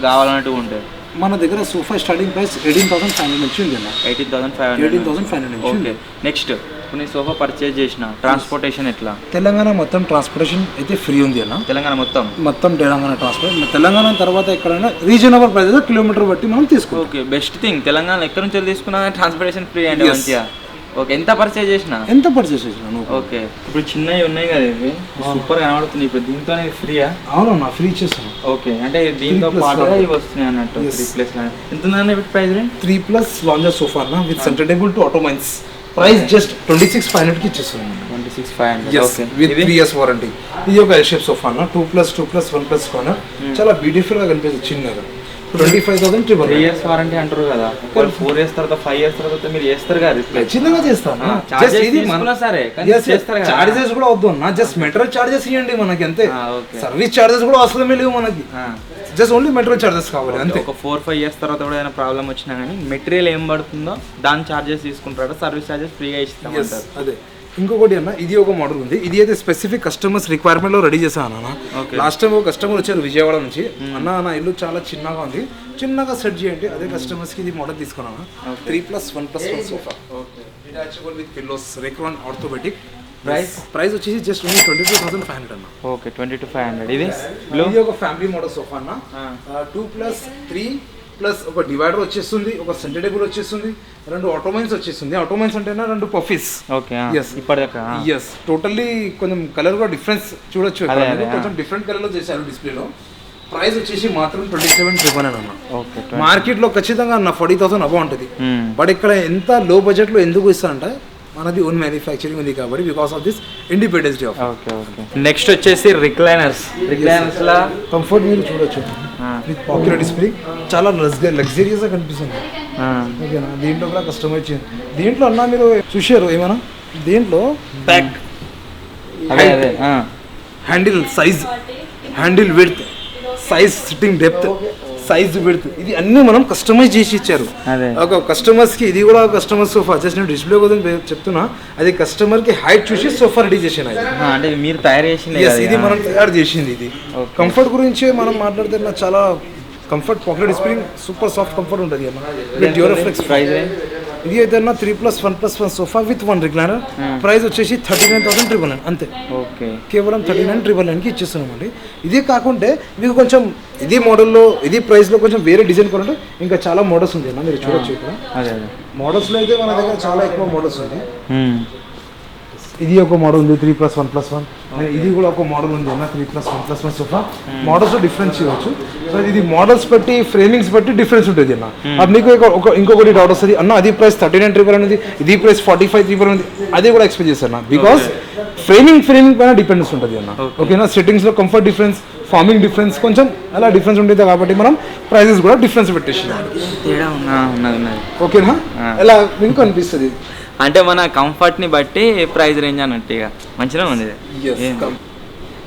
కావాలన్నట్టు ఉంటుంది. మన దగ్గర సోఫా స్టార్టింగ్ ప్రైస్ 18,500 నుంచి ఉంది అన్న. 18,500 నుంచి. ఓకే, నెక్స్ట్ ఇప్పుడు నేను సోఫా పర్చేజ్ చేసిన ట్రాన్స్పోర్టేషన్ ఎట్లా? తెలంగాణ మొత్తం ట్రాన్స్పోర్టేషన్ అయితే ఫ్రీ ఉంది అన్న. తెలంగాణ మొత్తం తెలంగాణ ట్రాన్స్పోర్ట్. తెలంగాణ తర్వాత ఎక్కడైనా రీజనబుల్ ప్రైస్ కిలోమీటర్ బట్టి మనం తీసుకో. ఓకే, బెస్ట్ థింగ్ తెలంగాణ ఎక్కడి నుంచి తీసుకున్నా ట్రాన్స్పోర్టేషన్ ఫ్రీ అండి మంచిగా. ఓకే, ఎంత పర్చేజ్ చేసినా? ఓకే, ఇప్పుడు చిన్నవి ఉన్నాయి కదా ఇవి సూపర్ కనబడుతుంది. ఇప్పుడు దీంతో ఫ్రీయా? అవునన్నా, ఫ్రీ ఇచ్చేస్తాను. ఓకే, అంటే దీంతో పాటుగా ఇవి వస్తున్నాయి అన్నట్టు. 3+ ఎంత ఉందండి ప్రైస్? 3+ లాంజర్ సోఫా అన్న with centre table two ottomans. Price just 26,500 కి ఇచ్చేస్తున్నాను. 26,500 విత్ 3 years వారంటీ. ఇది ఒక ఎల్ షేప్ సోఫా అన్న, 2+2+1+ కార్నర్. చాలా బ్యూటిఫుల్ గా కనిపిస్తుంది చిన్నగా. 25,000 3 years వారంటీ అంటారు కదా, 4 years తర్వాత 5 years తర్వాత మీరు చేస్తారు కదా రిప్లేస్? చిన్నగా చేస్తాను. చార్జెస్ కూడా వద్దు అన్న, జస్ట్ మెటీరియల్ చార్జెస్ ఇవ్వండి మనకి అంతే. సర్వీస్ చార్జెస్ కూడా అవసరమే లేవు మనకి, జస్ట్ ఓన్లీ మెటీరియల్ చార్జెస్ కావాలి అంతే. ఒక 4-5 years తర్వాత కూడా ఏదైనా ప్రాబ్లం వచ్చినా కానీ మెటీరియల్ ఏం పడుతుందో దాని చార్జెస్ తీసుకుంటారు, సర్వీస్ చార్జెస్ ఫ్రీగా ఇస్తాం. అదే ఇంకొకటి అన్న, ఇది ఒక మోడల్ ఉంది. ఇది అయితే స్పెసిఫిక్ కస్టమర్స్ రిక్వైర్మెంట్ లో రెడీ చేశాను అన్న. లాస్ట్ టైం ఒక కస్టమర్ వచ్చారు విజయవాడ నుంచి, అన్న నా ఇల్లు చాలా చిన్నగా ఉంది, చిన్నగా సెట్ చేయండి. అదే కస్టమర్స్ కి ఇది మోడల్ తీసుకున్నాను. 3+1+1 sofa detachable with pillows, Recron orthopaedic. Price వచ్చేసి జస్ట్ ఓన్లీ 22,500 అన్న. ఓకే, 22,500. ఇది ఒక ఫ్యామిలీ మోడల్ సోఫా అన్న. 2+3 ప్లస్ ఒక డివైడర్ వచ్చేస్తుంది, ఒక సెంటర్ టేబుల్ వచ్చేస్తుంది, 2 ఆటోమైన్స్ వచ్చేస్తుంది. ఆటోమైన్స్ అంటే 2 పఫీస్. ఓకే, ఇప్పటిదాకా టోటల్లీ కొంచెం కలర్ కూడా డిఫరెన్స్ చూడొచ్చు, కొంచెం డిఫరెంట్ కలర్ లో చేశారు డిస్ప్లేలో. ప్రైస్ వచ్చేసి మాత్రం 27,900 అన్న. మార్కెట్ లో ఖచ్చితంగా అన్న 40,000 అబౌ ఉంటుంది. బట్ ఇక్కడ ఎంత లో బడ్జెట్ లో ఎందుకు ఇస్తారంటే మనది ఓన్ మ్యానుఫ్యాక్చరింగ్ ఉంది కాబట్టి, because of this Independence day. Next వచ్చేసి రిక్లైనర్స్ లా కంఫర్ట్ మీరు చూడొచ్చు విత్ పాపులర్ డిస్ప్లే, చాలా లగ్జరియస్ గా కనిపిస్తుంది. ఓకేనా, దీంట్లో కూడా కస్టమైజ్ చేయండి. దీంట్లో అన్న మీరు చూసారు ఏమన్నా, దీంట్లో back handle size, handle width, size sitting depth, size width, ఇది అన్ని మనం కస్టమైజ్ చేసి ఇచ్చారు. ఒక కస్టమర్స్ కి ఇది కూడా కస్టమర్ సోఫా జస్ట్ నేను డిస్ప్లే కోసం చెప్తున్నా, అది కస్టమర్ కి హైట్ చూసి సోఫా రెడీ చేసిన. అంటే మీరు తయారు చేసింది? ఇది మనం తయారు చేసింది. ఇది కంఫర్ట్ గురించి మనం మాట్లాడితే చాలా comfort, popular display, super soft comfort ఉంటుంది అన్న. డ్యూరోఫ్లెక్స్ ప్రైస్ ఇది అయితే అన్న 3+1+1 సోఫా విత్ 1 రిక్లైనర్. ప్రైస్ వచ్చేసి 39,900 అంతే. ఓకే, కేవలం 39,900కి ఇచ్చేస్తున్నామండి. ఇదే కాకుంటే మీకు కొంచెం ఇది మోడల్లో ఇది ప్రైస్లో కొంచెం వేరే డిజైన్ కొనంటే ఇంకా చాలా మోడల్స్ ఉంది అన్న, మీరు చూడొచ్చు. ఇక్కడ మోడల్స్లో అయితే మన దగ్గర చాలా ఎక్కువ మోడల్స్ ఉంది. ఇది ఒక మోడల్ ఉంది 3+1+1. ఇది కూడా ఒక మోడల్ ఉంది అన్న 3+1+1 సోఫా. మోడల్స్ డిఫరెన్స్ చేయవచ్చు. సో ఇది మోడల్స్ బట్టి ఫ్రేమింగ్స్ బట్టి డిఫరెన్స్ ఉంటుంది అన్న. అది మీకు ఇంకొకటి డౌట్ వస్తుంది అన్న, అది ప్రైస్ 39,900 ఉంది, ఇది ప్రైస్ 45,300 ఉంది, అది కూడా ఎక్స్పెక్ట్ చేస్తాను బికాస్ ఫ్రేమింగ్ పైన డిపెండెన్స్ ఉంటుంది అన్న. ఓకేనా, సెట్టింగ్స్ లో కంఫర్ట్ డిఫరెన్స్, ఫార్మింగ్ డిఫరెన్స్ కొంచెం అలా డిఫరెన్స్ ఉంటుంది కాబట్టి మనం ప్రైజెస్ కూడా డిఫరెన్స్ పెట్టేసినాం. ఓకేనా, ఎలా మీకు అనిపిస్తుంది అంటే మన కంఫర్ట్ని బట్టి ప్రైస్ రేంజ్ అన్నట్టు ఇక మంచిగా ఉంది.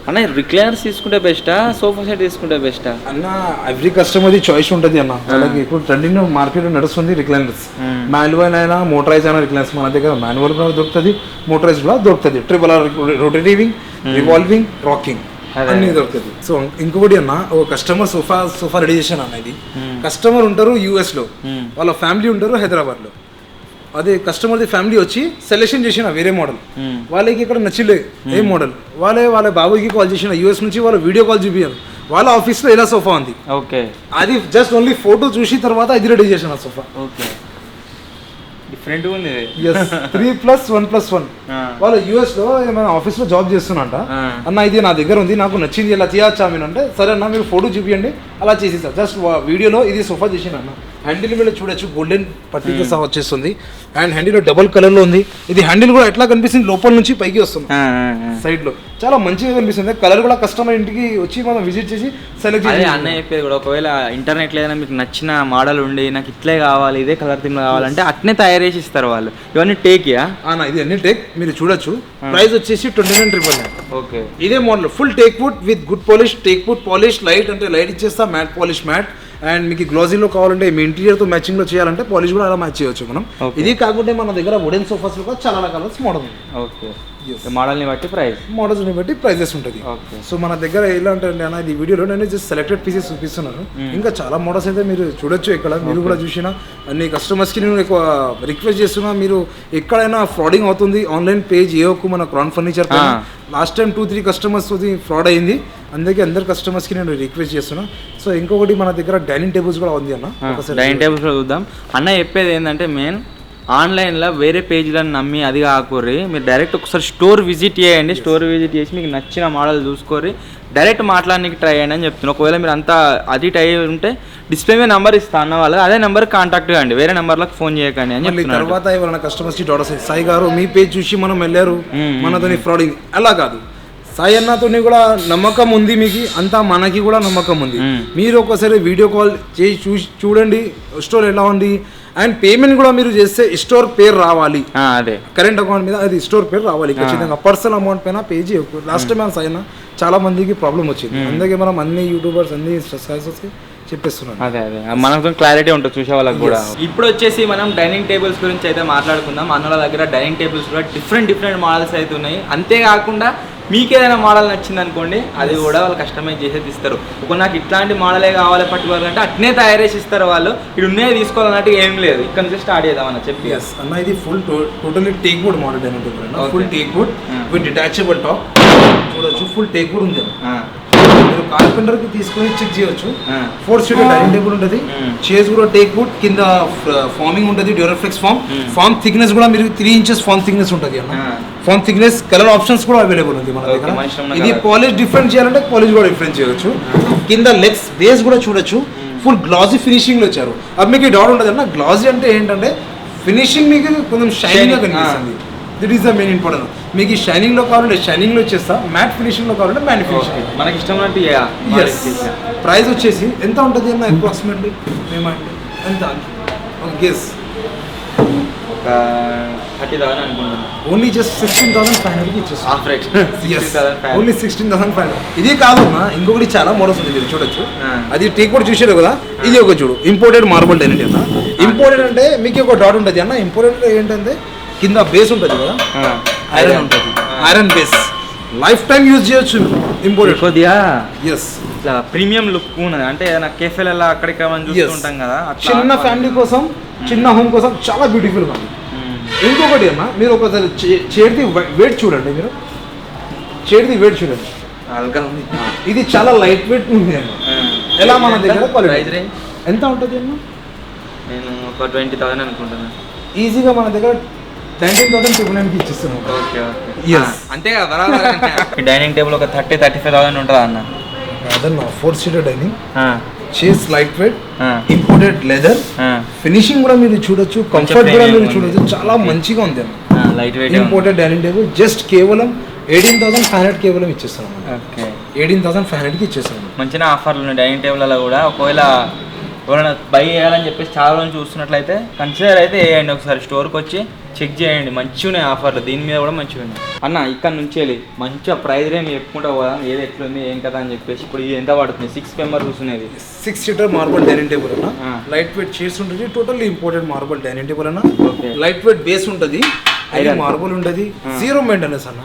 అన్న రిక్లైనర్స్ తీసుకుంటే బెస్టా, సోఫా సెట్ తీసుకుంటే బెస్టా అన్న? ఎవ్రీ కస్టమర్ది చాయిస్ ఉంటుంది అన్న. అలాగే ఇప్పుడు ట్రెండింగ్ మార్కెట్ నడుస్తుంది రిక్లైనర్స్. మాన్యువల్ అయినా మోటరైజ్ అయినా రిక్లైనర్స్ మన దగ్గర మాన్యువల్ కూడా దొరుకుతుంది, మోటరైజ్ కూడా దొరుకుతుంది. Triple R rotating, revolving, rocking అన్ని దొరుకుతుంది. సో ఇంకొకటి అన్న, ఒక కస్టమర్ సోఫా రెడీ చేశాను అన్న. ఇది కస్టమర్ ఉంటారు US లో, వాళ్ళ ఫ్యామిలీ ఉంటారు హైదరాబాద్ లో. అదే కస్టమర్ది ఫ్యామిలీ వచ్చి సెలెక్షన్ చేసిన వేరే మోడల్, వాళ్ళకి ఇక్కడ నచ్చలే ఏ మోడల్, వాళ్ళ బాబుకి కాల్ చేసిన యూఎస్ నుంచి, వాళ్ళు వీడియో కాల్ చూపించారు వాళ్ళ ఆఫీస్లో ఇలా సోఫా ఉంది. ఓకే, అది జస్ట్ ఓన్లీ ఫోటో చూసి తర్వాత ఇది రెడీ చేసిన సోఫా. ఓకే, డిఫరెంట్ ఉంది. 3+1+1 వాళ్ళు యూఎస్ లో ఏమైనా ఆఫీస్ లో జాబ్ చేస్తున్నట. అన్న ఇది నా దగ్గర ఉంది, నాకు నచ్చింది, ఇలా చేయొచ్చా మీరు అంటే, సరే అన్న మీరు ఫోటో చూపించండి, అలా చేసేసా. జస్ట్ వీడియోలో ఇది సోఫా చేసిన అన్న. హ్యాండిల్ మీద చూడొచ్చు గోల్డెన్ పట్టీతో సహా వచ్చేస్తుంది, అండ్ హ్యాండిల్ డబుల్ కలర్ లో ఉంది. ఇది హ్యాండిల్ కూడా ఎట్లా కనిపిస్తుంది, లోపల నుంచి పైకి వస్తుంది సైడ్ లో, చాలా మంచిగా కనిపిస్తుంది. కలర్ కూడా కస్టమర్ ఇంటికి వచ్చి మనం విజిట్ చేసి సెలెక్ట్ చేసి. అన్న చెప్పేది కూడా, ఒకవేళ ఇంటర్నెట్ లో మీకు నచ్చిన మోడల్ ఉండి నాకు ఇట్లే కావాలి, ఇదే కలర్ థీమ్ కావాలంటే అట్నే తయారు చేసి ఇస్తారు వాళ్ళు. ఇవన్నీ టేకియా? ఇది అన్ని టేక్, మీరు చూడొచ్చు. ప్రైస్ వచ్చేసి 29,999. ఓకే, ఇదే model full teak wood with good polish, teak would polish, light అంటే లైట్ ఇచ్చేస్తా, మ్యాట్ పాలిష్ మ్యాట్. అండ్ మీకు గ్లాజీలో కావాలంటే మీ ఇంటీరియర్తో మ్యాచింగ్లో చేయాలంటే పాలిష్ కూడా అలా మ్యాచ్ చేయవచ్చు మనం. ఇది కాకుండా మన దగ్గర వుడెన్ సోఫాస్లో కూడా చాలా రకాల మోడల్ ఉంది. ఓకే, మోడల్ని బట్టి ప్రైస్, మోడల్స్ని బట్టి ప్రైజెస్ ఉంటుంది. సో మన దగ్గర ఎలా అంటే అన్న, ఇది వీడియోలో నేను జస్ట్ సెలెక్టెడ్ పీసెస్ చూపిస్తున్నాను. ఇంకా చాలా మోడల్స్ అయితే మీరు చూడొచ్చు ఇక్కడ. మీరు కూడా చూసినా అన్ని కస్టమర్స్కి నేను ఎక్కువ రిక్వెస్ట్ చేస్తున్నా, మీరు ఎక్కడైనా ఫ్రాడింగ్ అవుతుంది ఆన్లైన్ పేజ్ ఏ ఒక్క మన crown furniture last time 2-3 customers fraud అయింది, అందుకే అందరు కస్టమర్స్కి నేను రిక్వెస్ట్ చేస్తున్నా. సో ఇంకొకటి మన దగ్గర డైనింగ్ టేబుల్స్ కూడా ఉంది అన్న. డైనింగ్ టేబుల్స్ చూద్దాం. అన్న చెప్పేది ఏంటంటే మెయిన్ ఆన్లైన్లో వేరే పేజీలను నమ్మి అది కాకూరి, మీరు డైరెక్ట్ ఒకసారి స్టోర్ విజిట్ చేయండి. స్టోర్ విజిట్ చేసి మీకు నచ్చిన మోడల్ చూసుకొని డైరెక్ట్ మాట్లాడడానికి ట్రై చేయండి అని చెప్తున్నాను. ఒకవేళ మీరు అంతా అది ట్రై ఉంటే డిస్ప్లే మీద నెంబర్ ఇస్తా అన్న వాళ్ళు, అదే నెంబర్ కాంటాక్ట్ కండి, వేరే నెంబర్లకు ఫోన్ చేయకండి అని చెప్పి. తర్వాత ఎవరైనా కస్టమర్స్కి డౌట్స్ సాయి గారు మీ పేజ్ చూసి మనం వెళ్ళారు మనతోని ఫ్రాడింగ్, అలా కాదు. సాయి అన్నతో కూడా నమ్మకం ఉంది మీకు, అంతా మనకి కూడా నమ్మకం ఉంది. మీరు ఒకసారి వీడియో కాల్ చేసి చూడండి స్టోర్ ఎలా ఉంది, అండ్ పేమెంట్ కూడా మీరు చేస్తే స్టోర్ పేరు రావాలి. అదే కరెంట్ అకౌంట్ మీద అది స్టోర్ పేరు రావాలి ఖచ్చితంగా. పర్సనల్ అమౌంట్ పైన పే చేయకూడదు. లాస్ట్ టైం సాయి అన్న చాలా మందికి ప్రాబ్లం వచ్చింది, అందుకే మనం అన్ని యూట్యూబర్స్ అన్ని సక్సెస్ చెప్పేస్తున్నాను. అదే మనకు క్లారిటీ ఉంటుంది చూసే వాళ్ళకి కూడా. ఇప్పుడు వచ్చేసి మనం డైనింగ్ టేబుల్స్ గురించి అయితే మాట్లాడుకుందాం. అన్నల దగ్గర డైనింగ్ టేబుల్స్ కూడా డిఫరెంట్ మోడల్స్ అయితే ఉన్నాయి. అంతేకాకుండా మీకు ఏదైనా మోడల్ నచ్చింది అనుకోండి, అది కూడా వాళ్ళు కస్టమైజ్ చేసేది ఇస్తారు. ఒక నాకు ఇట్లాంటి మోడలే కావాలి పర్టికులర్ అంటే అట్నే తయారు చేసి ఇస్తారు వాళ్ళు. ఇది ఉన్నాయే తీసుకోవాలన్నట్టు ఏం లేదు. ఇక్కడ నుంచి స్టార్ట్ చేద్దామన్న చెప్పి అన్న. ఇది full totally teak wood model dining table, full teak wood with detachable top. చూడొచ్చు ఫుల్ టేక్ వుడ్ ఉంది. మీరు కార్పెంటర్ కి తీసుకొని చెక్ చేయొచ్చు. 4 సీటర్ డైనింగ్ టేబుల్ ఉంటుంది. చైర్స్ కూడా టేక్ వుడ్, కింద ఫార్మింగ్ ఉంటుంది, డ్యూరాఫ్లెక్స్ ఫామ్ థిక్నెస్ కూడా మీరు 3 ఇంచెస్ ఫామ్ థిక్నెస్ ఉంటుంది అన్న. ఫామ్ థిక్నెస్ కలర్ ఆప్షన్స్ కూడా అవైలబుల్ ఉంది మన దగ్గర. ఇది పాలిష్ డిఫరెంట్ చేయాలంటే పాలిష్ కూడా డిఫరెంట్ చేయొచ్చు. కింద లెగ్స్ బేస్ కూడా చూడొచ్చు, ఫుల్ గ్లాసీ ఫినిషింగ్ లో వచ్చారు. అది మీకు డౌట్ ఉంటుంది అన్న, గ్లాసీ అంటే ఏంటంటే ఫినిషింగ్ మీకు కొంచెం షైనింగ్ గా కనిపిస్తుంది. దిట్ ఈస్ ద మెయిన్ ఇంపార్టెంట్. మీకు ఈ షైనింగ్ లో కావాలంటే షైనింగ్ లో వచ్చేస్తా, మ్యాట్ ఫినిషింగ్ లో కావాలంటే మ్యాట్ ఫినిషింగ్. మనకి ఇష్టం అంటే ప్రైస్ వచ్చేసి ఎంత ఉంటుంది అన్న అప్రాక్సిమేట్లీ మేమంటే ఎంత గెస్? ఒక 30,000 అనుకుంటున్నాను. ఓన్లీ జస్ట్ 16,500కి ఇచ్చేస్తాం. ఓన్లీ 16,500. ఇది కాదు అన్న, ఇంకొకటి చాలా మోడల్స్ ఉంది మీరు చూడొచ్చు. అది టీక్ కూడా చూసారు కదా, ఇది ఒక చూడు ఇంపోర్టెడ్ మార్బల్ డైనింగ్ అన్న. ఇంపోర్టెడ్ అంటే మీకు ఒక డాట్ ఉంటుంది అన్న. ఇంపోర్టెడ్ ఏంటంటే కింద బేస్ ఉంటుంది కదా, ఐరన్ ఉంటుంది, iron base life time use చేయొచ్చు. ఇంపోర్టెడ్ కొద్దిగా ప్రీమియం లుక్ ఉన్నది. అంటే కేఫేలలో అక్కడికి చూస్తుంటాం కదా, చిన్న ఫ్యామిలీ కోసం, చిన్న హోమ్ కోసం చాలా బ్యూటిఫుల్ గా ఉంది. ఇంకొకటి అన్న, మీరు ఒకసారి చేతిది వెయిట్ చూడండి, మీరు చేతిది వెయిట్ చూడండి, ఇది చాలా లైట్ వెయిట్ ఉంది అన్న. ఎలా మన దగ్గర క్వాలిటీ ఎంత ఉంటుంది అన్న? నేను ఒక 20,000 అనుకుంటున్నాను. ఈజీగా మన దగ్గర 19,299కి ఇచ్చిస్తున్నాం. అంతే కదా బరాబర్. డైనింగ్ టేబుల్ ఒక 30,000-35,000 ఉంటుందా అన్న? అదన్న 4 seater dining, chairs light weight, imported leather, finishing కూడా మీరు చూడొచ్చు, కంఫర్ట్ కూడా మీరు చూడొచ్చు, చాలా మంచిగా ఉంది అన్న. Light wait imported dining table just కేవలం 18,500 కేవలం ఇచ్చేస్తున్నాం. 18,500కి ఇచ్చేస్తున్నాం. మంచిగా ఆఫర్లు ఉన్నాయి డైనింగ్ టేబుల్ అలా కూడా. ఒకవేళ ఎవరైనా బై చేయాలని చెప్పేసి చాలా రోజు చూస్తున్నట్లయితే కన్సిడర్ అయితే వేయండి. ఒకసారి స్టోర్కి వచ్చి చెక్ చేయండి, మంచిగా ఉన్నాయి ఆఫర్లు. దీని మీద కూడా మంచిగా ఉన్నాయి అన్న. ఇక్కడ నుంచి వెళ్ళి మంచిగా ప్రైస్ రేంజ్ చెప్పుకుంటా పోదా, ఏది ఎట్లుంది ఏం కదా అని చెప్పేసి. ఇప్పుడు ఇది ఎంత పడుతుంది? 6 మెంబర్ కూర్చునేది 6 సీటర్ మార్బల్ డైనింగ్ టేబుల్ అన్న. లైట్ వెయిట్ చైర్స్ ఉంటుంది, totally imported marble dining table అన్న. లైట్ వెయిట్ బేస్ ఉంటుంది, ఐరన్ మార్బల్ ఉంటుంది, జీరో మెయింటెనెన్స్ అన్న.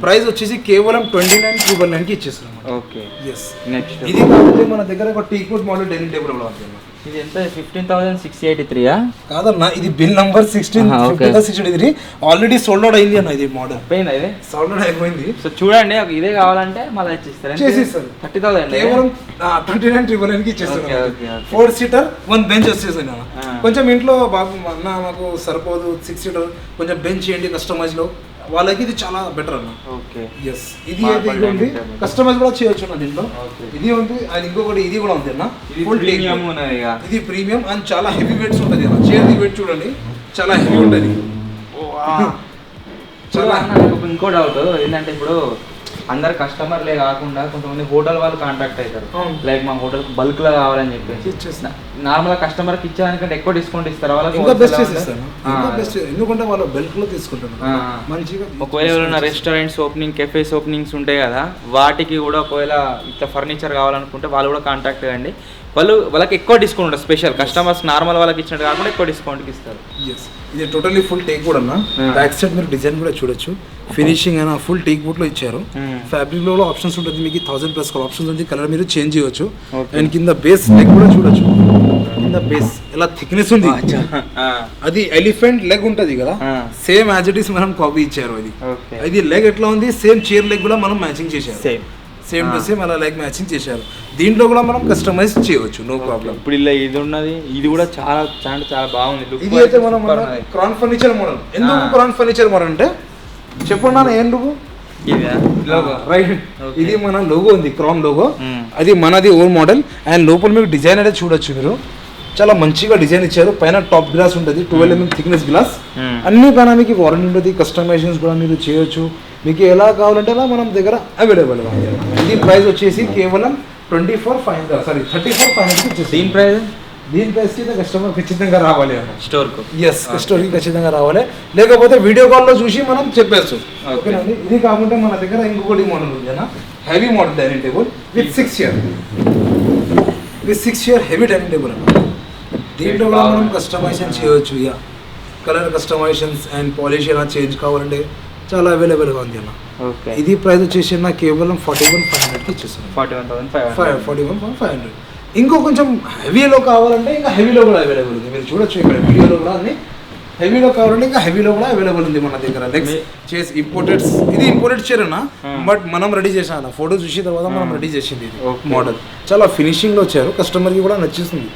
ప్రైస్ వచ్చేసి కేవలం 29,999కి ఇచ్చేస్తున్నాం. Okay, yes. నెక్స్ట్ ఇది కాకపోతే మన దగ్గర ఒక teak wood model dining table కూడా ఉంది. ఇది ఎంత 15,683 కాదన్నా, ఇది bill number 16 already sold out అయింది అన్న. ఇది మోడల్ అయిపోయింది, ఇది సోల్డ్ అవుట్ అయిపోయింది. సో చూడండి, ఇదే కావాలంటే మళ్ళీ చేసిస్తారు. 30,000 కేవలం 29,999 కి ఇచ్చేస్తారు. 4 సీటర్ 1 బెంచ్ వచ్చేసింది అన్న. కొంచెం ఇంట్లో బాబు అన్న మాకు సరిపోదు 6 సీటర్, కొంచెం బెంచ్ చేయండి కస్టమైజ్ లో, వాళ్ళకి ఇది చాలా బెటర్ అన్న. Okay, yes. ఇది అయితే ఉంది, కస్టమైజ్ కూడా చేయొచ్చు అన్న దీంట్లో. ఇది ఉంది అండ్ ఇంకొకటి ఇది కూడా ఉంది అన్న. ఫుల్ ప్రీమియం, ఇది ప్రీమియం అండ్ చాలా హెవీ వెయిట్స్ ఉంటుంది అన్న. చైర్ వెయిట్ చూడండి, చాలా హెవీ ఉంటుంది. చాలా. ఇంకో డౌట్ ఏంటంటే, ఇప్పుడు అందరు కస్టమర్లే కాకుండా కొంతమంది హోటల్ వాళ్ళు కాంటాక్ట్ అవుతారు, లైక్ మా హోటల్ బల్క్ లో కావాలని చెప్పేసి నార్మల్ కస్టమర్ కి ఇచ్చేదానికంటే ఎక్కువ డిస్కౌంట్ ఇస్తారు వాళ్ళకి. ఇంకా బెస్ట్ చేస్తారు, ఎందుకంటే వాళ్ళు బల్క్ లో తీసుకుంటారు మంచిగా. ఒకవేళ రెస్టారెంట్స్ ఓపెనింగ్, కెఫేస్ ఓపెనింగ్స్ ఉంటాయి కదా, వాటికి కూడా ఒకవేళ ఇట్లా ఫర్నిచర్ కావాలనుకుంటే వాళ్ళు కూడా కాంటాక్ట్ అవ్వండి. వాళ్ళకి ఎక్కువ డిస్కౌంట్ ఉంటుంది, స్పెషల్ కస్టమర్స్ నార్మల్ వాళ్ళకి ఇచ్చినట్టు కాకుండా ఎక్కువ డిస్కౌంట్కి ఇస్తారు. ఇది టోటల్లీ ఫుల్ టేక్ వుడ్ అన్న. బ్యాక్ సైడ్ మీరు డిజైన్ కూడా చూడొచ్చు, ఫినిషింగ్ అయినా ఫుల్ టేక్ వుడ్ లో ఇచ్చారు. ఫ్యాబ్రిక్ లో ఆప్షన్స్ ఉంటుంది మీకు, 1000+ ఆప్షన్స్ ఉంది. కలర్ మీరు చేంజ్ చేయవచ్చు. అండ్ కింద బేస్ లెగ్ కూడా చూడొచ్చు, కింద బేస్ ఎలా థిక్నెస్ ఉంది. అది ఎలిఫెంట్ లెగ్ ఉంటది కదా, సేమ్ యాజ్ ఇట్ ఈస్ మనం కాపీ ఇచ్చారు. అది లెగ్ ఎట్లా ఉంది, సేమ్ చైర్ లెగ్ కూడా మనం మ్యాచింగ్ చేశారు. సేమ్ టు సేమ్ అలా లైక్ మ్యాచింగ్ చేశారు. దీంట్లో కూడా మనం కస్టమైజ్ చేయవచ్చు, నో ప్రాబ్లం. ఇప్పుడు ఇలా ఇది ఉన్నది, ఇది కూడా చాలా చాలా బాగుంది. ఇది అయితే మనం క్రాన్ ఫర్నిచర్ మోడల్. ఎందుకు క్రాన్ ఫర్నిచర్ మోడల్ అంటే చెప్పండి ఏం లోగో, రైట్. ఇది మన లోగో ఉంది, క్రాన్ లోగో. అది మనది ఓన్ మోడల్. అండ్ లోపల మీకు డిజైన్ అనేది చూడొచ్చు మీరు, చాలా మంచిగా డిజైన్ ఇచ్చారు. పైన టాప్ గ్లాస్ ఉంటుంది, 12 mm థిక్నెస్ గ్లాస్. అన్ని పైన మీకు వారంటీ ఉంటుంది, కస్టమైజేషన్స్ కూడా మీరు చేయొచ్చు. మీకు ఎలా కావాలంటే అలా మనం దగ్గర అవైలబుల్. ఇది ప్రైస్ వచ్చేసి కేవలం 34,500 ఇచ్చేసి. దీని ప్రైస్ కి కస్టమర్ ఖచ్చితంగా రావాలి అన్న స్టోర్కి. స్టోర్కి ఖచ్చితంగా రావాలి, లేకపోతే వీడియో కాల్లో చూసి మనం చెప్పేచ్చు. ఓకేనండి. ఇది కాకుండా మన దగ్గర ఇంకొకటి మోడల్ ఉంది అన్న, heavy model dining table with 6 chair heavy dining table అన్న. దీంట్లో కూడా మనం కస్టమైజేషన్ చేయవచ్చు. కలర్ కస్టమైజేషన్స్ అండ్ పాలిష్ ఎలా చేంజ్ కావాలంటే చాలా అవైలబుల్గా ఉంది అన్న. ఇది ప్రైస్ వచ్చేసి అన్న కేవలం 41,500కి ఇచ్చేస్తాను. 41,500. ఇంకో కొంచెం హెవీలో కావాలంటే ఇంకా హెవీలో కూడా అవైలబుల్ ఉంది. మీరు చూడొచ్చు ఇక్కడ వీడియోలో కూడా అన్ని హెవీలో కావాలంటే ఇంకా హెవీలో కూడా అవైలబుల్ ఉంది మన దగ్గర. నెక్స్ట్ చేసి ఇంపోర్టెడ్, ఇది ఇంపోర్టెడ్ చైర్ అన్న, బట్ మనం రెడీ చేసాం. ఫోటో చూసిన తర్వాత మనం రెడీ చేసింది. ఇది మోడల్ చాలా ఫినిషింగ్లో వచ్చారు, కస్టమర్కి కూడా నచ్చేస్తుంది.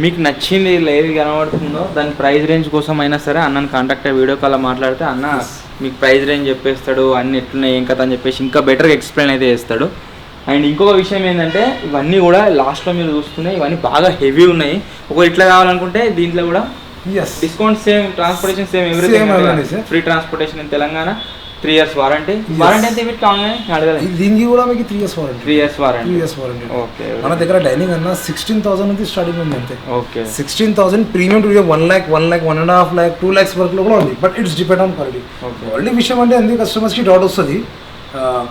మీకు నచ్చింది ఏది కనబడుతుందో దాని ప్రైస్ రేంజ్ కోసం అయినా సరే అన్నని కాంటాక్ట్ అయ్యి వీడియో కాల్ మాట్లాడితే అన్న మీకు ప్రైస్ రేంజ్ చెప్పేస్తాడు, అన్ని ఎట్లున్నాయి ఏం కథ అని చెప్పేసి ఇంకా బెటర్గా ఎక్స్ప్లెయిన్ అయితే చేస్తాడు. అండ్ ఇంకొక విషయం ఏంటంటే, ఇవన్నీ కూడా లాస్ట్లో మీరు చూస్తున్నాయి, ఇవన్నీ బాగా హెవీ ఉన్నాయి. ఒకవేళ ఇట్లా కావాలనుకుంటే దీంట్లో కూడా discount same, transportation same, everything free transportation in Telangana. 3 years warranty. Warranty ఎంత ఇవి కావాలి అడగలేదు. దీనికి కూడా మీకు 3 years warranty. 3 years warranty. Okay. మన దగ్గర డైనింగ్ అన్న 16,000 నుంచి స్టార్టింగ్ ఉంది అంతే. Okay. 16,000 premium to 1 lakh, 1 lakh, 1.5 lakh, 2 lakhs వరకు కూడా ఉంది. But it's depend on quality. Quality విషయం అంటే అన్ని కస్టమర్స్కి డౌట్ వస్తుంది.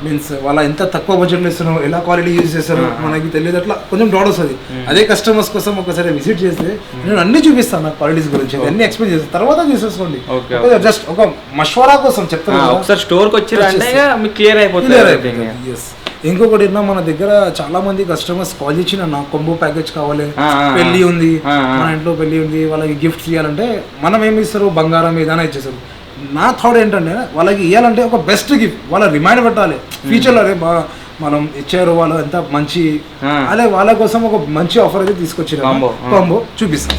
మీన్స్ వాళ్ళ ఎంత తక్కువ బడ్జెట్లో ఇస్తున్నారు, ఎలా క్వాలిటీ యూజ్ చేస్తారు మనకి తెలియదు, అట్లా కొంచెం డౌట్ వస్తుంది. అదే కస్టమర్స్ కోసం ఒకసారి విజిట్ చేస్తే నేను అన్ని చూపిస్తాను, నా క్వాలిటీస్ గురించి అన్ని ఎక్స్ప్లెయిన్ చేస్తాను, తర్వాత చూసేసుకోండి. జస్ట్ ఒక మష్వరా కోసం చెప్తాను. ఒకసారి స్టోర్కి వచ్చి క్లియర్ అయిపోతుంది. ఇంకొకటి మన దగ్గర చాలా మంది కస్టమర్స్ కాల్ చేసి నాకు కొంబో ప్యాకేజ్ కావాలి, పెళ్లి ఉంది, మన ఇంట్లో పెళ్లి ఉంది, వాళ్ళకి గిఫ్ట్ ఇవ్వాలంటే మనం ఏమి ఇస్తారు, బంగారం ఏదైనా ఇచ్చేస్తారు. నా థాట్ ఏంటంటే వాళ్ళకి ఇవ్వాలంటే ఒక బెస్ట్ గిఫ్ట్, వాళ్ళ రిమైండ్ పెట్టాలి ఫ్యూచర్లో. అరే బాగా మనం ఇచ్చారు, వాళ్ళు ఎంత మంచి, అదే వాళ్ళ కోసం ఒక మంచి ఆఫర్ అయితే తీసుకొచ్చారు. కాంబో చూపిస్తాం.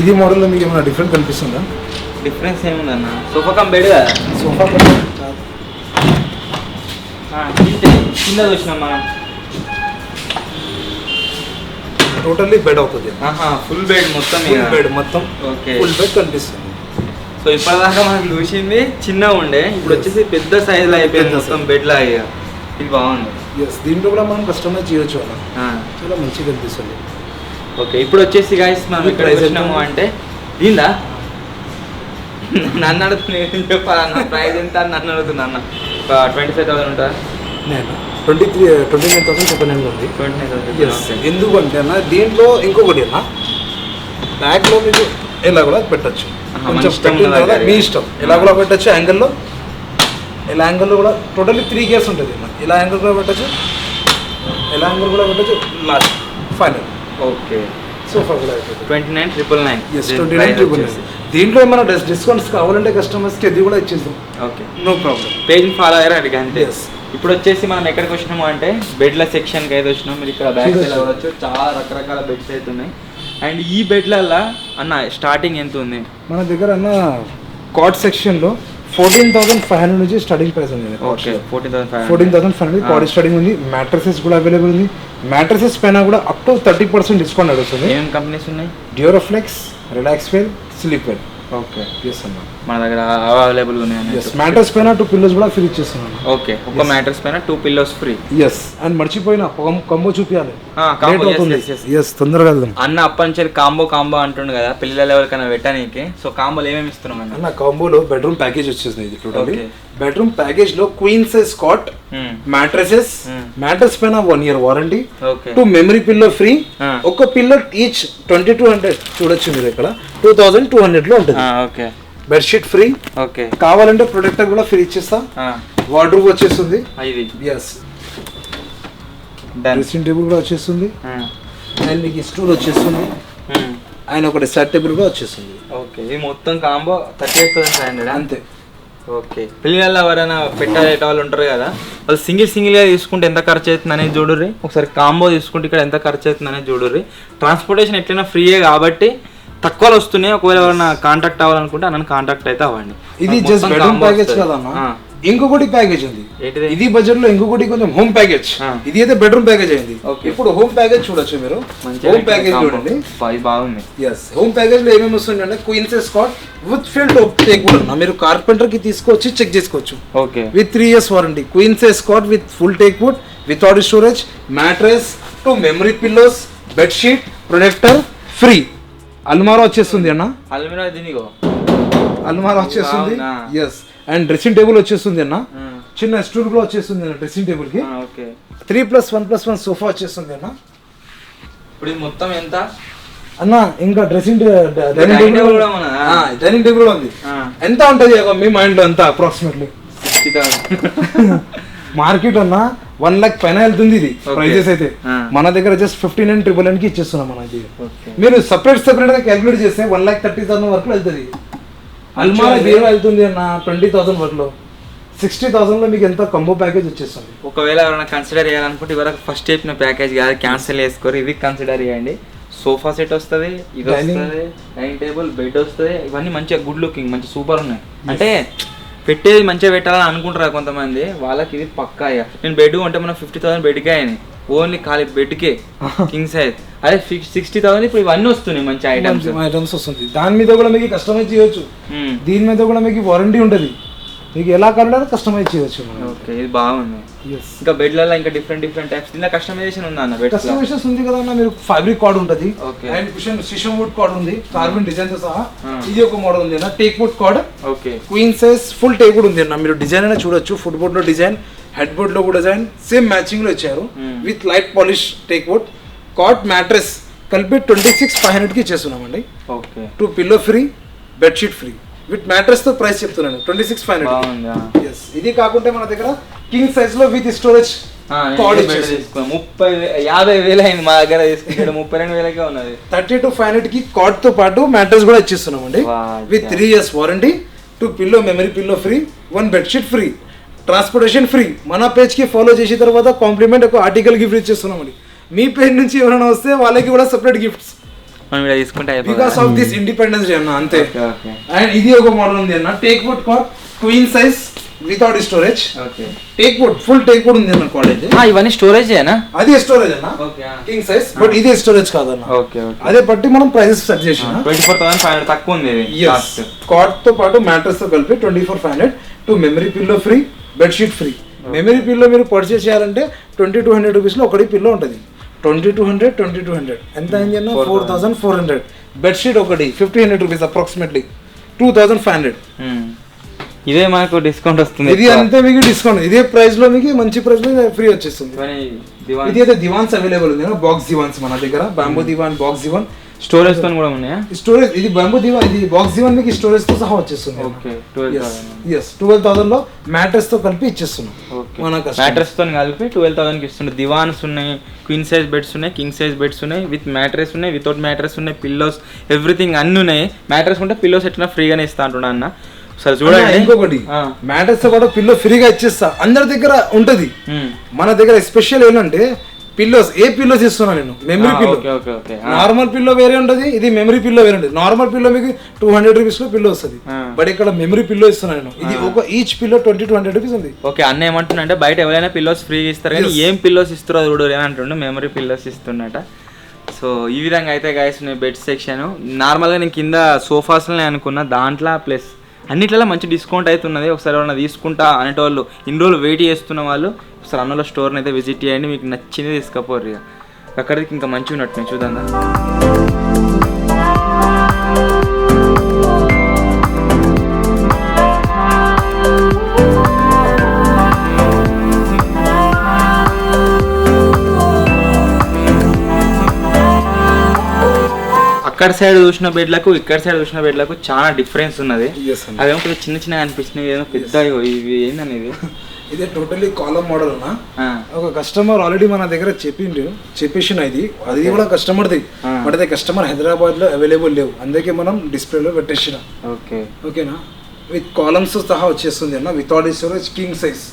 ఇది మోడల్లో మీకు ఏమైనా డిఫరెంట్ కనిపిస్తుందా? డిఫరెన్స్ ఏముందన్న, సోఫా కమ్ బెడ్ కదా. సోఫా కింద చూసినాం మనం, టోటల్లీ బెడ్ అవుతుంది. ఫుల్ బెడ్ మొత్తం, మొత్తం ఫుల్ బెడ్ కనిపిస్తుంది. సో ఇప్పటిదాకా మనకు చూసింది చిన్నగా ఉండే, ఇప్పుడు వచ్చేసి పెద్ద సైజ్ అయిపోయింది మొత్తం బెడ్ లాగా. ఇది బాగుంది. దీంట్లో కూడా మనం కస్టమైజ్ చేయొచ్చు, చాలా మంచిగా కనిపిస్తుంది. ఓకే. ఇప్పుడు వచ్చేసి గైస్ మనం ఇక్కడ వచ్చినాము అంటే దీందా నన్ను అడుగుతున్నా ఏం చెప్పాలన్న ప్రైస్ ఎంత అని నన్ను అడుగుతున్నా అన్న 25,000 ఉంటుందా? నేను 29,000 చెప్పినాను ఉంది. 29,000. ఎందుకంటే అన్న దీంట్లో ఇంకొకటి అన్న బ్యాగ్లో మీకు ఎలా కూడా పెట్టచ్చు, కొంచెం పెట్టిన తర్వాత మీ ఇష్టం ఎలా కూడా పెట్టచ్చు. యాంగిల్లో ఇలా యాంగిల్లో కూడా టోటల్లీ 3 గేర్స్ ఉంటుంది అన్న. ఇలా యాంగిల్ కూడా పెట్టచ్చు, ఎలా యాంగిల్ కూడా పెట్టచ్చు. లాస్ట్ ఫైనల్ ఓకే సోఫా కూడా 29,999. దీంట్లో ఏమైనా డిస్కౌంట్స్ కావాలంటే కస్టమర్స్కి అది కూడా ఇచ్చేస్తాం. Okay no problem. పేజ్ని ఫాలో అయ్యారు అడిగి అంతే. ఇప్పుడు వచ్చేసి మనం ఎక్కడికి వచ్చినాము అంటే బెడ్ల సెక్షన్కి అయితే వచ్చినాం. మీరు ఇక్కడ బ్యాక్ సైడ్ అవ్వచ్చు, చాలా రకరకాల బెడ్స్ అయితే ఉన్నాయి. అండ్ ఈ బెడ్లల్లో అన్న స్టార్టింగ్ ఎంత ఉంది మన దగ్గర అన్న? కాట్ సెక్షన్లో 14,500 నుంచి స్టార్టింగ్ ప్రైస్ ఉంది. ఓకే 14,500 కాట్ స్టార్టింగ్ ఉంది. మ్యాట్రసెస్ కూడా అవైలబుల్ ఉంది. మ్యాట్రసెస్ పైన కూడా అప్ టు 30% డిస్కౌంట్ నడుస్తుంది. ఏం కంపెనీస్ ఉన్నాయి? Duroflex, Relaxwell, sleeper. Okay yes అన్న, మన దగ్గర అవైలబుల్ ఉన్నాయి. మ్యాట్రస్ పైన 2 పిల్లోస్ కూడా ఫ్రీ ఇచ్చేస్తున్నాను. ఓకే ఒక మ్యాట్రస్ పైన 2 పిల్లోస్ ఫ్రీ. ఎస్ అండ్ మర్చిపోయిన కంబో చూపించాలి. ఎస్ తొందరగా వెళ్దాం అన్న. అప్పంచెల్ కాంబో అంటుండు కదా పిల్లల ఎవరికైనా పెట్టడానికి. సో కాంబోలు ఏమేమి ఇస్తున్నాం అన్న? కాంబోలో బెడ్రూమ్ ప్యాకేజ్ వచ్చేసింది. ఇది టోటల్లీ బెడ్రూమ్ ప్యాకేజ్ లో queen size cot, mattresses, mattress పైన 1 year warranty, 2 memory pillow free. ఒక పిల్లో ఈచ్ 2200 చూడొచ్చు మీరు ఇక్కడ. 2200 లో ఉంటుంది. Okay bedsheet free. ఓకే కావాలంటే ప్రొటెక్టర్ కూడా ఫ్రీ ఇచ్చేస్తా. వార్డ్రోబ్ వచ్చేస్తుంది. ఎస్ డ్రెస్సింగ్ టేబుల్ కూడా వచ్చేస్తుంది. అండ్ మీకు స్టూల్ వచ్చేస్తుంది. అండ్ ఒకటి సెట్ టేబుల్ కూడా వచ్చేస్తుంది. ఓకే ఇది మొత్తం కాంబో 38,500 అంతే. ఓకే పిల్లల్లో ఎవరైనా పెట్టే వాళ్ళు ఉంటారు కదా, వాళ్ళు సింగిల్గా తీసుకుంటే ఎంత ఖర్చు అవుతుంది అనేది చూడుర్రి. ఒకసారి కాంబో తీసుకుంటే ఇక్కడ ఎంత ఖర్చు అవుతుంది అనేది చూడుర్రి. ట్రాన్స్పోర్టేషన్ ఎట్లయినా ఫ్రీయే కాబట్టి తక్కువలో వస్తున్నాయి. ఒకవేళ ఎవరైనా కాంటాక్ట్ అవ్వాలనుకుంటే నన్ను కాంటాక్ట్ అయితే అవ్వండి. ఇది జస్ట్ బెడ్రూమ్ ప్యాకేజ్ కదన్నా, ఇంకొకటి ప్యాకేజ్ ఉంది. ఇది బడ్జెట్ లో ఇంకొకటి కొంచెం హోమ్ ప్యాకేజ్. ఇది అయితే బెడ్రూమ్ ప్యాకేజ్ అయింది. ఇప్పుడు హోమ్ ప్యాకేజ్ చూడొచ్చు మీరు. హోమ్ ప్యాకేజ్ చూడండి బాగుంది. ఎస్ హోమ్ ప్యాకేజ్ లో ఏమేమి వస్తుంది అంటే queen size cot with fill top teak కూడా మీరు కార్పెంటర్ కి తీసుకొచ్చి చెక్ చేసుకోవచ్చు. Okay with 3 years warranty. Queen size cot with full teak wood, without storage, mattress, 2 memory pillows, bedsheet, protector free. అల్మారా వచ్చేస్తుంది అన్న. అల్మారా వచ్చేస్తుంది. ఎస్ అండ్ డ్రెస్సింగ్ టేబుల్ వచ్చేస్తుంది అన్న. చిన్న స్టూల్ కూడా వచ్చేస్తుంది అన్న డ్రెస్సింగ్ టేబుల్ కి. 3+1+1 సోఫా వచ్చేస్తుంది అన్న. ఇప్పుడు మొత్తం ఎంత అన్న? ఇంకా డ్రెస్సింగ్ డైనింగ్ టేబుల్ కూడా ఉంది. ఎంత ఉంటది మీ మైండ్ లో? ఎంత అప్రాక్సిమేట్లీ 60,000 మార్కెట్ అన్న 1 lakh పైన వెళ్తుంది ఇది ప్రైజెస్ అయితే. మన దగ్గర జస్ట్ 59,999 కి ఇచ్చేస్తున్నాం మనకి. మీరు సపరేట్ గా క్యాలిక్యులేట్ చేస్తే 1,30,000 వరకు వెళ్తుంది. అల్మారా వేరే వెళ్తుంది అన్న 20,000 వరకు. 60,000 లో మీకు ఎంత కంబో ప్యాకేజ్ వచ్చేస్తుంది. ఒకవేళ ఎవరైనా కన్సిడర్ చేయాలనుకుంటే ఇవరకు ఫస్ట్ చెప్పిన ప్యాకేజ్ కాదు, క్యాన్సిల్ చేసుకోరు, ఇది కన్సిడర్ చేయండి. సోఫా సెట్ వస్తుంది, ఇది వస్తుంది, డైనింగ్ టేబుల్, బెడ్ వస్తుంది. ఇవన్నీ మంచిగా గుడ్ లుకింగ్, మంచి సూపర్ ఉన్నాయి. అంటే పెట్టేది మంచిగా పెట్టాలని అనుకుంటారు కొంతమంది, వాళ్ళకి ఇది పక్కా. నేను బెడ్ కొంటే మనం 50,000 బెడ్కే అయింది, ఓన్లీ ఖాళీ బెడ్కే కింగ్ సైజ్. అదే 60,000 ఇప్పుడు ఇవన్నీ వస్తున్నాయి మంచి ఐటమ్స్ వస్తుంది. దాని మీద కూడా మీకు కస్టమైజ్ చేయొచ్చు. దీని మీద కూడా మీకు వారంటీ ఉంటుంది. మీకు ఎలా కావాలంటే కస్టమైజ్ చేయొచ్చు. ఓకే ఇది బాగుంది. ఇంకా బెడ్లలో ఇంకా డిఫరెంట్ టైప్స్ దీనిలో కస్టమైజేషన్ ఉందా అన్న? బెడ్ కస్టమైజేషన్ ఉంది కదా అన్న. మీరు ఫ్యాబ్రిక్ కార్డ్ ఉంటుంది, అండ్ సిషన్ వుడ్ కార్డ్ ఉంది, కార్బన్ డిజైన్ తో సహా. ఇది ఒక మోడల్ ఉంది అన్న, teak wood card. Okay queen size full teak wood ఉంది అన్న. మీరు డిజైన్ అయినా చూడొచ్చు. ఫుట్ బోర్డ్ లో డిజైన్, హెడ్ బోర్డ్ లో కూడా డిజైన్ సేమ్ మ్యాచింగ్ లో ఇచ్చారు. With light polish teak wood cot, mattress కలిపి 26,500 కి ఇచ్చేస్తున్నామండి. Okay 2 pillow free, bedsheet free with mattress తో ప్రైస్ చెప్తున్నాను 26,500. ఇది కాకుండా మన దగ్గర కింగ్ సైజ్ లో విత్ స్టోరేజ్ 50,000 అయింది మా దగ్గర. 32,000 ఉన్నది. 30,000 కి కార్డ్ తో పాటు మ్యాట్రెస్ కూడా ఇచ్చిస్తున్నామండి. With 3 years warranty, 2 pillow memory pillow free, 1 bedsheet free, transportation free. మన పేజ్ కి ఫాలో చేసిన తర్వాత కాంప్లిమెంట్ ఒక ఆర్టికల్ గిఫ్ట్ ఇచ్చేస్తున్నామండి. మీ పేజ్ నుంచి ఎవరైనా వస్తే వాళ్ళకి కూడా separate gifts because of this Independence Day అన్న, అంతే. అండ్ ఇది ఒక మోడల్ ఉంది అన్న, teak wood card queen size without storage. Teak wood full teak wood ఉంది అన్న కాలేజ్. ఇవన్నీ స్టోరేజ్ అది స్టోరేజ్ అన్న, కింగ్ సైజ్. బట్ ఇది స్టోరేజ్ కాదన్న. అదే బట్టి మనం ప్రైసెస్ సెట్ చేసిన 24,500 తక్కువ ఉంది. కార్డ్ తో పాటు మ్యాట్రెస్ తో కలిపి 24,500. 2 memory pillow free, bedsheet free. Memory pillow మీరు పర్చేస్ చేయాలంటే 2,200 రూపీస్ లో ఒకటి పిల్లో ఉంటుంది. 2,200 ఎంత అయింది అన్న? 4,400. బెడ్షీట్ ఒకటి 1,500 రూపీస్ అప్రాక్సిమేట్లీ. 2500. ఇదే మనకు డిస్కౌంట్ వస్తుంది. ఇది అంతే మీకు డిస్కౌంట్, ఇదే ప్రైస్ లో మీకు మంచి ప్రైస్ లో ఫ్రీ వచ్చేస్తుంది. ఇది అయితే దివాన్స్ అవైలబుల్ ఉంది, బాక్స్ దివాన్స్ మన దగ్గర, బాంబూ దివాన్, బాక్స్ దివాన్, స్టోరేజ్ తో కూడా ఉన్నాయా? స్టోరేజ్ ఇది బాంబూ దివాన్, ఇది బాక్స్ దివాన్ మీకు స్టోరేజ్ తో సహా వచ్చేస్తుంది. ఓకే, 12,000 లో మ్యాట్రెస్ తో కలిపి ఇచ్చేస్తున్నాం. మ్యాట్రెస్ తో కలిపి 12,000 కి ఇస్తుంది. దివాన్స్ ఉన్నాయి, క్వీన్ సైజ్ బెడ్స్ ఉన్నాయి, కింగ్ సైజ్ బెడ్స్ ఉన్నాయి, విత్ మ్యాట్రెస్ ఉన్నాయి, వితౌట్ మ్యాట్రెస్ ఉన్నాయి, పిల్లోస్, ఎవ్రీథింగ్ అన్ని ఉన్నాయి. మ్యాట్రెస్ ఉంటే పిల్లోస్ ఎట్లా ఫ్రీగానే ఇస్తా అంటున్నా అన్న. సరే చూడండి, ఇంకొకటి మ్యాట్రెస్ తో కూడా పిల్లో ఫ్రీగా ఇచ్చేస్తా. అందరి దగ్గర ఉంటది, మన దగ్గర స్పెషల్ ఏంటంటే పిల్లోస్. ఏ పిల్లోస్ ఇస్తున్నా నేను? Memory pillow. నార్మల్ పిల్లో వేరే ఉంటది, ఇది మెమరీ పిల్లో వేరే ఉంటుంది. నార్మల్ పిల్లో మీకు 200 రూపీస్ లో పిల్లో వస్తుంది, బట్ ఇక్కడ మెమరీ పిల్లో ఇస్తున్నా నేను. ఇది ఒక ఈచ్ పిల్లో 20-20 రూపీస్ ఉంది. ఓకే, అన్న ఏమంటున్నా అంటే బయట ఎవరైనా పిల్లోస్ ఫ్రీగా ఇస్తారు కానీ ఏం పిల్లోస్ ఇస్తారో చూడు అని అంటుండే. Memory pillows ఇస్తున్నట. సో ఈ విధంగా అయితే గైస్ ఉన్నాయి బెడ్ సెక్షన్. నార్మల్గా నేను కింద సోఫాస్లోనే అనుకున్నా, దాంట్లో ప్లస్ అన్నిట్లలో మంచి డిస్కౌంట్ అవుతున్నది. ఒకసారి ఎవరైనా తీసుకుంటా అనేటోళ్ళు, ఇన్ని రోజులు వెయిట్ చేస్తున్న వాళ్ళు ఒకసారి అన్నలో స్టోర్ని అయితే విజిట్ చేయండి, మీకు నచ్చింది తీసుకపోరు. ఇక అక్కడికి ఇంకా మంచిగా ఉన్నట్టు చూద్దాం. అక్కడ సైడ్ చూసిన బెడ్లకు ఇక్కడ సైడ్ చూసిన బెడ్లకు చాలా డిఫరెన్స్ ఉన్నది. అవేమో కొంచెం చిన్న చిన్నగా అనిపించినవి, ఏదో పెద్ద ఇవి ఏందనేది. ఇదే టోటల్లీ కాలం మోడల్ ఉన్నా. ఒక కస్టమర్ ఆల్రెడీ మన దగ్గర చెప్పేసిన ఇది, అది కూడా కస్టమర్ది, బట్ అదే కస్టమర్ హైదరాబాద్ లో అవైలబుల్ లేవు, అందుకే మనం డిస్ప్లేలో పెట్టేసిన. ఓకేనా, విత్ కాలమ్స్ సహా వచ్చేస్తుంది అన్న, without storage, king size,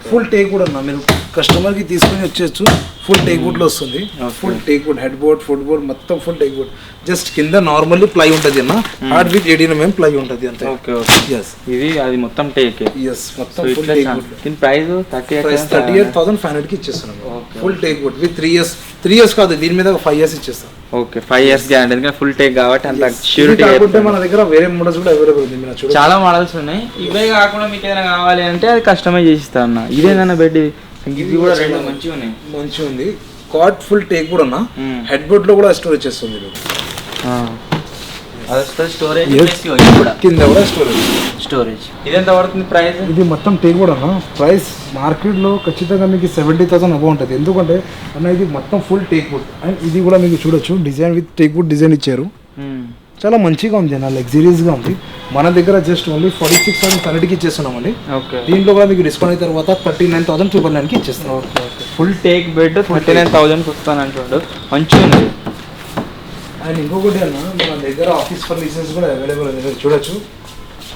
full teak would అన్న. మీరు కస్టమర్ కి తీసుకుని వచ్చేచ్చు, ఫుల్ టేక్ వుడ్ లో వస్తుంది. Full teak would, head board, foot board మొత్తం ఫుల్ టేక్ వుడ్. జస్ట్ కింద నార్మల్లీ ప్లై ఉంటుంది అన్న, హార్డ్ విత్ 18 mm ప్లై ఉంటుంది అంతే. ఇది అది మొత్తం టేక్. మొత్తం ఫుల్ టేక్ వుడ్. దీని ప్రైస్ 38,500 కి ఇచ్చేస్తున్నాం. Full teak wood with 3 years కాదు, దీని మీద 5 years ఇచ్చేస్తాం. ఓకే, 5 years గ్యారెంటీ, ఎందుకంటే ఫుల్ టేక్ కాబట్టి అంత ష్యూరిటీ. కాకపోతే మన దగ్గర వేరే మోడల్స్ కూడా అవైలబుల్ ఉంది, మీరు చూడండి చాలా మోడల్స్ ఉన్నాయి. ఇవే కాకుండా మీకు ఏదైనా కావాలి అంటే అది కస్టమైజ్ చేసిస్తా అన్న. ఇదేదన్నా బెడ్, ఇది కూడా రెండు మంచిగా ఉన్నాయి. మంచిగా ఉంది, కాట్ ఫుల్ టేక్ కూడా ఉన్నా, హెడ్ బోర్డ్ లో కూడా స్టోరేజ్ చేస్తుంది. కింద కూడా స్టోరేజ్. ఇది ఎంత పడుతుంది ప్రైస్? ఇది మొత్తం టేక్ కూడా అన్న. ప్రైస్ మార్కెట్ లో ఖచ్చితంగా మీకు 70,000 అబౌ ఉంటుంది. ఎందుకంటే అన్న ఇది మొత్తం ఫుల్ టేక్ వుడ్, అండ్ ఇది కూడా మీకు చూడొచ్చు design with teak wood design ఇచ్చారు. చాలా మంచిగా ఉంది అన్న, లగ్జరీస్ గా ఉంది. మన దగ్గర జస్ట్ ఓన్లీ 46,500కి ఇచ్చేస్తున్నామండి. దీంట్లో కూడా మీకు డిస్కౌంట్ అయిన తర్వాత 39,999కి ఇచ్చేస్తాం. ఫుల్ టేక్ బెడ్ 39,000కి వస్తాను అంటాడు, మంచిగా ఉంది. అండ్ ఇంకొకటి అన్న, మన దగ్గర ఆఫీస్ ఫర్నిచర్స్ కూడా అవైలబుల్ ఉంది, మీరు చూడొచ్చు.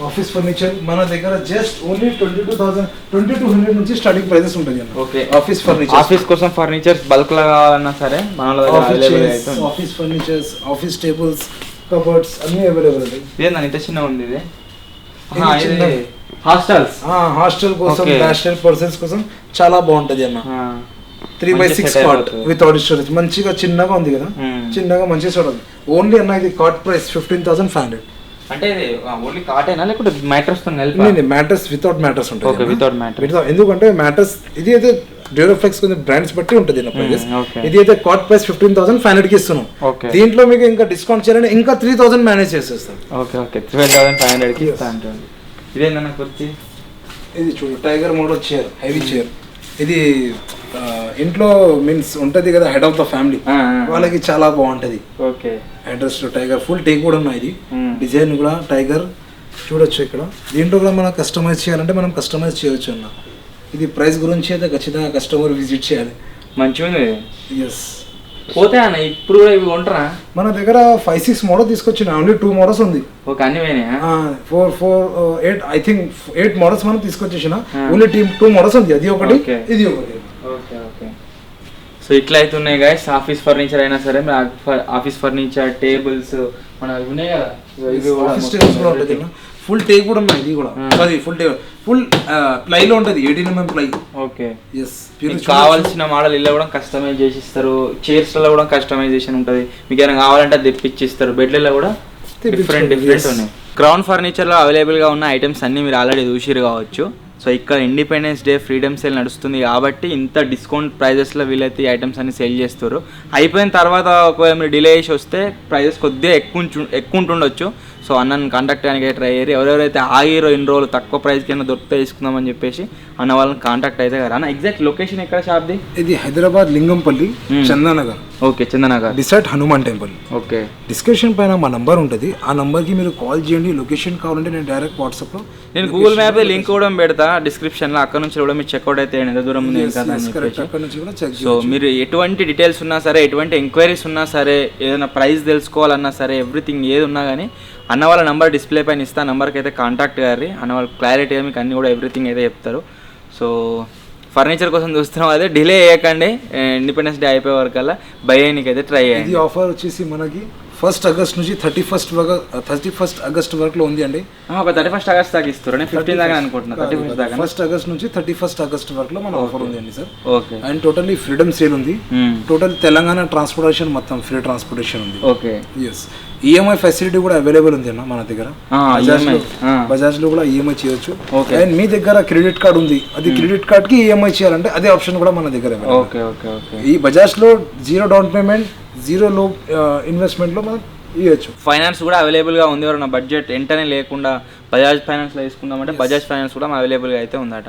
ఆఫీస్ ఫర్నిచర్ మన దగ్గర జస్ట్ ఓన్లీ 2200 నుంచి స్టార్టింగ్ ప్రైసెస్ ఉంటుంది అన్న. ఓకే, ఆఫీస్ ఫర్నిచర్, ఆఫీస్ కోసం ఫర్నిచర్స్ బల్క్ లా కావాలన్నా సరే మన దగ్గర అవైలబుల్ అవుతుంది. Office furnitures, office tables, cupboards అన్ని అవైలబుల్ ఉంది. ఇదేనా ఇంత చిన్న ఉంది? ఇది హాస్టల్ కోసం, బ్యాచిలర్ పర్సన్స్ కోసం చాలా బాగుంటది అన్న. 3x6 కాట్ వితౌట్ స్టోరేజ్, మంచిగా చిన్నగా ఉంది కదా, చిన్నగా మంచిగా చూడాలి. ఓన్లీ అన్న ఇది కాట్ ప్రైస్ 15,500. అంటే ఓన్లీ కాటేనా లేకపోతే మ్యాట్రెస్ తో కలిపి? మ్యాట్రెస్ వితౌట్ మ్యాట్రెస్ ఉంటుంది. Okay, without mattress. ఎందుకంటే మ్యాట్రెస్ ఇది అయితే డ్యూరోఫ్లెక్స్ కొంచెం బ్రాండ్స్ బట్టి ఉంటుంది నా ప్రైస్. ఇది అయితే కాట్ ప్రైస్ 15,500కి ఇస్తున్నాం. దీంట్లో మీకు ఇంకా డిస్కౌంట్ చేయాలంటే ఇంకా 3,000 మేనేజ్ చేసేస్తాం. ఓకే ఓకే, 12,500కి ఇస్తా అంటారు. ఇదేందన్న కుర్చీ? ఇది చూడు, tiger model chair, heavy chair. ఇది ఇంట్లో మీన్స్ ఉంటది కదా, హెడ్ ఆఫ్ ద ఫ్యామిలీ వాళ్ళకి చాలా బాగుంటది. Okay, address tiger full take కూడా ఉన్నాయి. ఇది డిజైన్ కూడా టైగర్ చూడొచ్చు ఇక్కడ. దీంట్లో కూడా మనం కస్టమైజ్ చేయాలంటే మనం కస్టమైజ్ చేయొచ్చు అన్న. ఇది ప్రైస్ గురించి అయితే ఖచ్చితంగా కస్టమర్ విజిట్ చేయాలి. మంచిగా ఉంది. ఎస్, పోతే అన్న ఇప్పుడు కూడా ఇవి కొంటారా? మన దగ్గర 5-6 మోడల్ తీసుకొచ్చిన, ఓన్లీ 2 మోడల్స్ ఉంది. ఓకే, అన్ని 8 ఐ థింక్ 8 మోడల్స్ మనం తీసుకొచ్చేసిన, ఓన్లీ 2 మోడల్స్ ఉంది. అది ఒకటి, ఇది ఒకటి. ఓకే ఓకే, సో ఇట్లా అయితే ఉన్నాయి గైస్. ఆఫీస్ ఫర్నిచర్ అయినా సరే, ఆఫీస్ ఫర్నిచర్, టేబుల్స్ మన ఉన్నాయి కదా, ఆఫీస్ టేబుల్స్ కూడా ఉంటుంది. ఫుల్ టేక్ కూడా ఉన్నాయి. ఇది కూడా ఫుల్ టేబుల్, ఫుల్ ప్లై లో ఉంటుంది, 18 mm ప్లై. Okay, yes. కావాల్సిన మోడల్ ఇలా కూడా కస్టమైజ్ చేసి ఇస్తారు. చైర్స్ లో కూడా కస్టమైజేషన్ ఉంటుంది. మీకు ఏమైనా కావాలంటే అది తెప్పించిస్తారు. బెడ్లలో కూడా డిఫరెంట్ ఉన్నాయి. క్రౌన్ ఫర్నిచర్ లో అవైలబుల్ గా ఉన్న ఐటమ్స్ అన్ని మీరు ఆల్రెడీ చూసిరు కావచ్చు. సో సో ఇక్కడ ఇండిపెండెన్స్ డే ఫ్రీడమ్ సేల్ నడుస్తుంది కాబట్టి ఇంత డిస్కౌంట్ ప్రైజెస్లో వీళ్ళైతే ఈ ఐటమ్స్ అన్ని సేల్ చేస్తారు. అయిపోయిన తర్వాత ఒకవేళ మీరు డిలే చేసి వస్తే ప్రైజెస్ కొద్దిగా ఎక్కువ ఉంటుండొచ్చు. సో అన్నను కాంటాక్ట్ చేయడానికి ట్రై అయ్యారు. ఎవరెవరైతే ఆగిరో ఇన్ని రోజులు తక్కువ ప్రైస్కి అయినా దొరికితే తీసుకుందామని చెప్పేసి అన్న వాళ్ళని కాంటాక్ట్ అయితే కదా. అన్న ఎగ్జాక్ట్ లొకేషన్ ఎక్కడ షాప్ది? ఇది Hyderabad Lingampally, Chandanagar. Okay, Chandanagar beside Hanuman temple. Okay, description పైన మా నంబర్ ఉంటుంది. ఆ నంబర్కి మీరు కాల్ చేయండి. లొకేషన్ కావాలంటే నేను డైరెక్ట్ వాట్సాప్లో నేను గూగుల్ మ్యాప్ లింక్ కూడా పెడతా డిస్క్రిప్షన్లో. అక్కడ నుంచి కూడా మీరు చెక్అవుట్ అయితే ఎంత దూరం ఉంది కదా అని చెప్పేసి. అక్కడ నుంచి కూడా చెక్. సో మీరు ఎటువంటి డీటెయిల్స్ ఉన్నా సరే, ఎటువంటి ఎంక్వైరీస్ ఉన్నా సరే, ఏదైనా ప్రైస్ తెలుసుకోవాలన్నా సరే, ఎవ్రీథింగ్ ఏది ఉన్నా కానీ అన్న వాళ్ళ నెంబర్ డిస్ప్లే పైన ఇస్తా. నెంబర్కి అయితే కాంటాక్ట్ గారి అన్న వాళ్ళు క్లారిటీగా మీకు అన్ని కూడా ఎవ్రీథింగ్ అయితే చెప్తారు. సో ఫర్నిచర్ కోసం చూస్తున్నాం, అదే డిలే చేయకండి. ఇండిపెండెన్స్ డే అయిపోయే వరకల్లా బై అయ్యడానికి అయితే ట్రై చేయండి. ఇది ఆఫర్ వచ్చేసి మనకి 1 ఆగస్ట్ నుంచి 31 ఆగస్ట్ వరకు ఉంది అండి. ఒక 31 ఆగస్ట్ దాకా ఇస్తారు. నేను 15 దాకా అనుకుంటున్నా. 1 ఆగస్ట్ నుంచి 31 ఆగస్ట్ వరకు మన ఆఫర్ ఉంది అండి sir. Okay. And totally freedom sale ఉంది. టోటల్ తెలంగాణ ట్రాన్స్పోర్టేషన్ మొత్తం ఫ్రీ ట్రాన్స్పోర్టేషన్ ఉంది. ఓకే. ఎస్, ఈఎంఐ ఫెసిలిటీ కూడా అవైలబుల్ ఉంది అన్న మన దగ్గర. బజాజ్ లో కూడా ఈఎంఐ చేయొచ్చు. అండ్ మీ దగ్గర క్రెడిట్ కార్డ్ ఉంది, అది క్రెడిట్ కార్డ్ కి ఈఎంఐ చేయాలంటే అదే ఆప్షన్ కూడా మన దగ్గర. ఈ బజాజ్ లో 0 డౌన్ పేమెంట్, 0 లో ఇన్వెస్ట్మెంట్ లో మనం ఇవ్వచ్చు. ఫైనాన్స్ కూడా అవైలబుల్గా ఉంది. ఎవరైనా బడ్జెట్ వెంటనే లేకుండా బజాజ్ ఫైనాన్స్లో తీసుకుందామంటే బజాజ్ ఫైనాన్స్ కూడా అవైలబుల్గా అయితే ఉందట.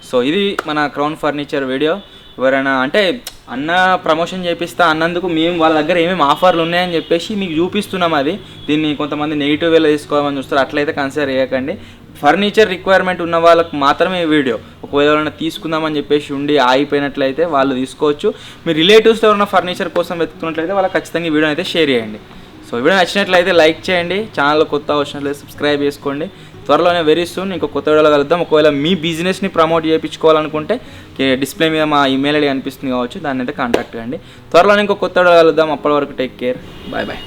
సో ఇది మన క్రౌన్ ఫర్నిచర్ వీడియో. ఎవరైనా అంటే అన్న ప్రమోషన్ చేపిస్తా అన్నందుకు మేము వాళ్ళ దగ్గర ఏమేమి ఆఫర్లు ఉన్నాయని చెప్పేసి మీకు చూపిస్తున్నాం. అది దీన్ని కొంతమంది నెగిటివ్ వేలో తీసుకోవాలని చూస్తారు, అట్లయితే కన్సిడర్ చేయకండి. ఫర్నిచర్ రిక్వైర్మెంట్ ఉన్న వాళ్ళకి మాత్రమే ఈ వీడియో. ఒకవేళ ఎవరైనా తీసుకుందామని చెప్పేసి ఉండి ఆగిపోయినట్లయితే వాళ్ళు తీసుకోవచ్చు. మీ రిలేటివ్స్తో ఉన్న ఫర్నిచర్ కోసం వెతుకున్నట్లయితే వాళ్ళకి ఖచ్చితంగా ఈ వీడియో అయితే షేర్ చేయండి. సో వీడియో నచ్చినట్లయితే లైక్ చేయండి, ఛానల్లో కొత్త వచ్చినట్లయితే సబ్స్క్రైబ్ చేసుకోండి. త్వరలోనే వెరీ సూన్ ఇంకో కొత్త వీడియోలో కలుద్దాం. ఒకవేళ మీ బిజినెస్ని ప్రమోట్ చేయించుకోవాలనుకుంటే డిస్ప్లే మీద మా ఈమెయిల్ ఐడి కనిపిస్తుంది కావచ్చు, దాన్ని అయితే కాంటాక్ట్ చేయండి. త్వరలోనే ఇంకో కొత్త వీడియో కలుద్దాం. అప్పటి వరకు టేక్ కేర్, బాయ్ బాయ్.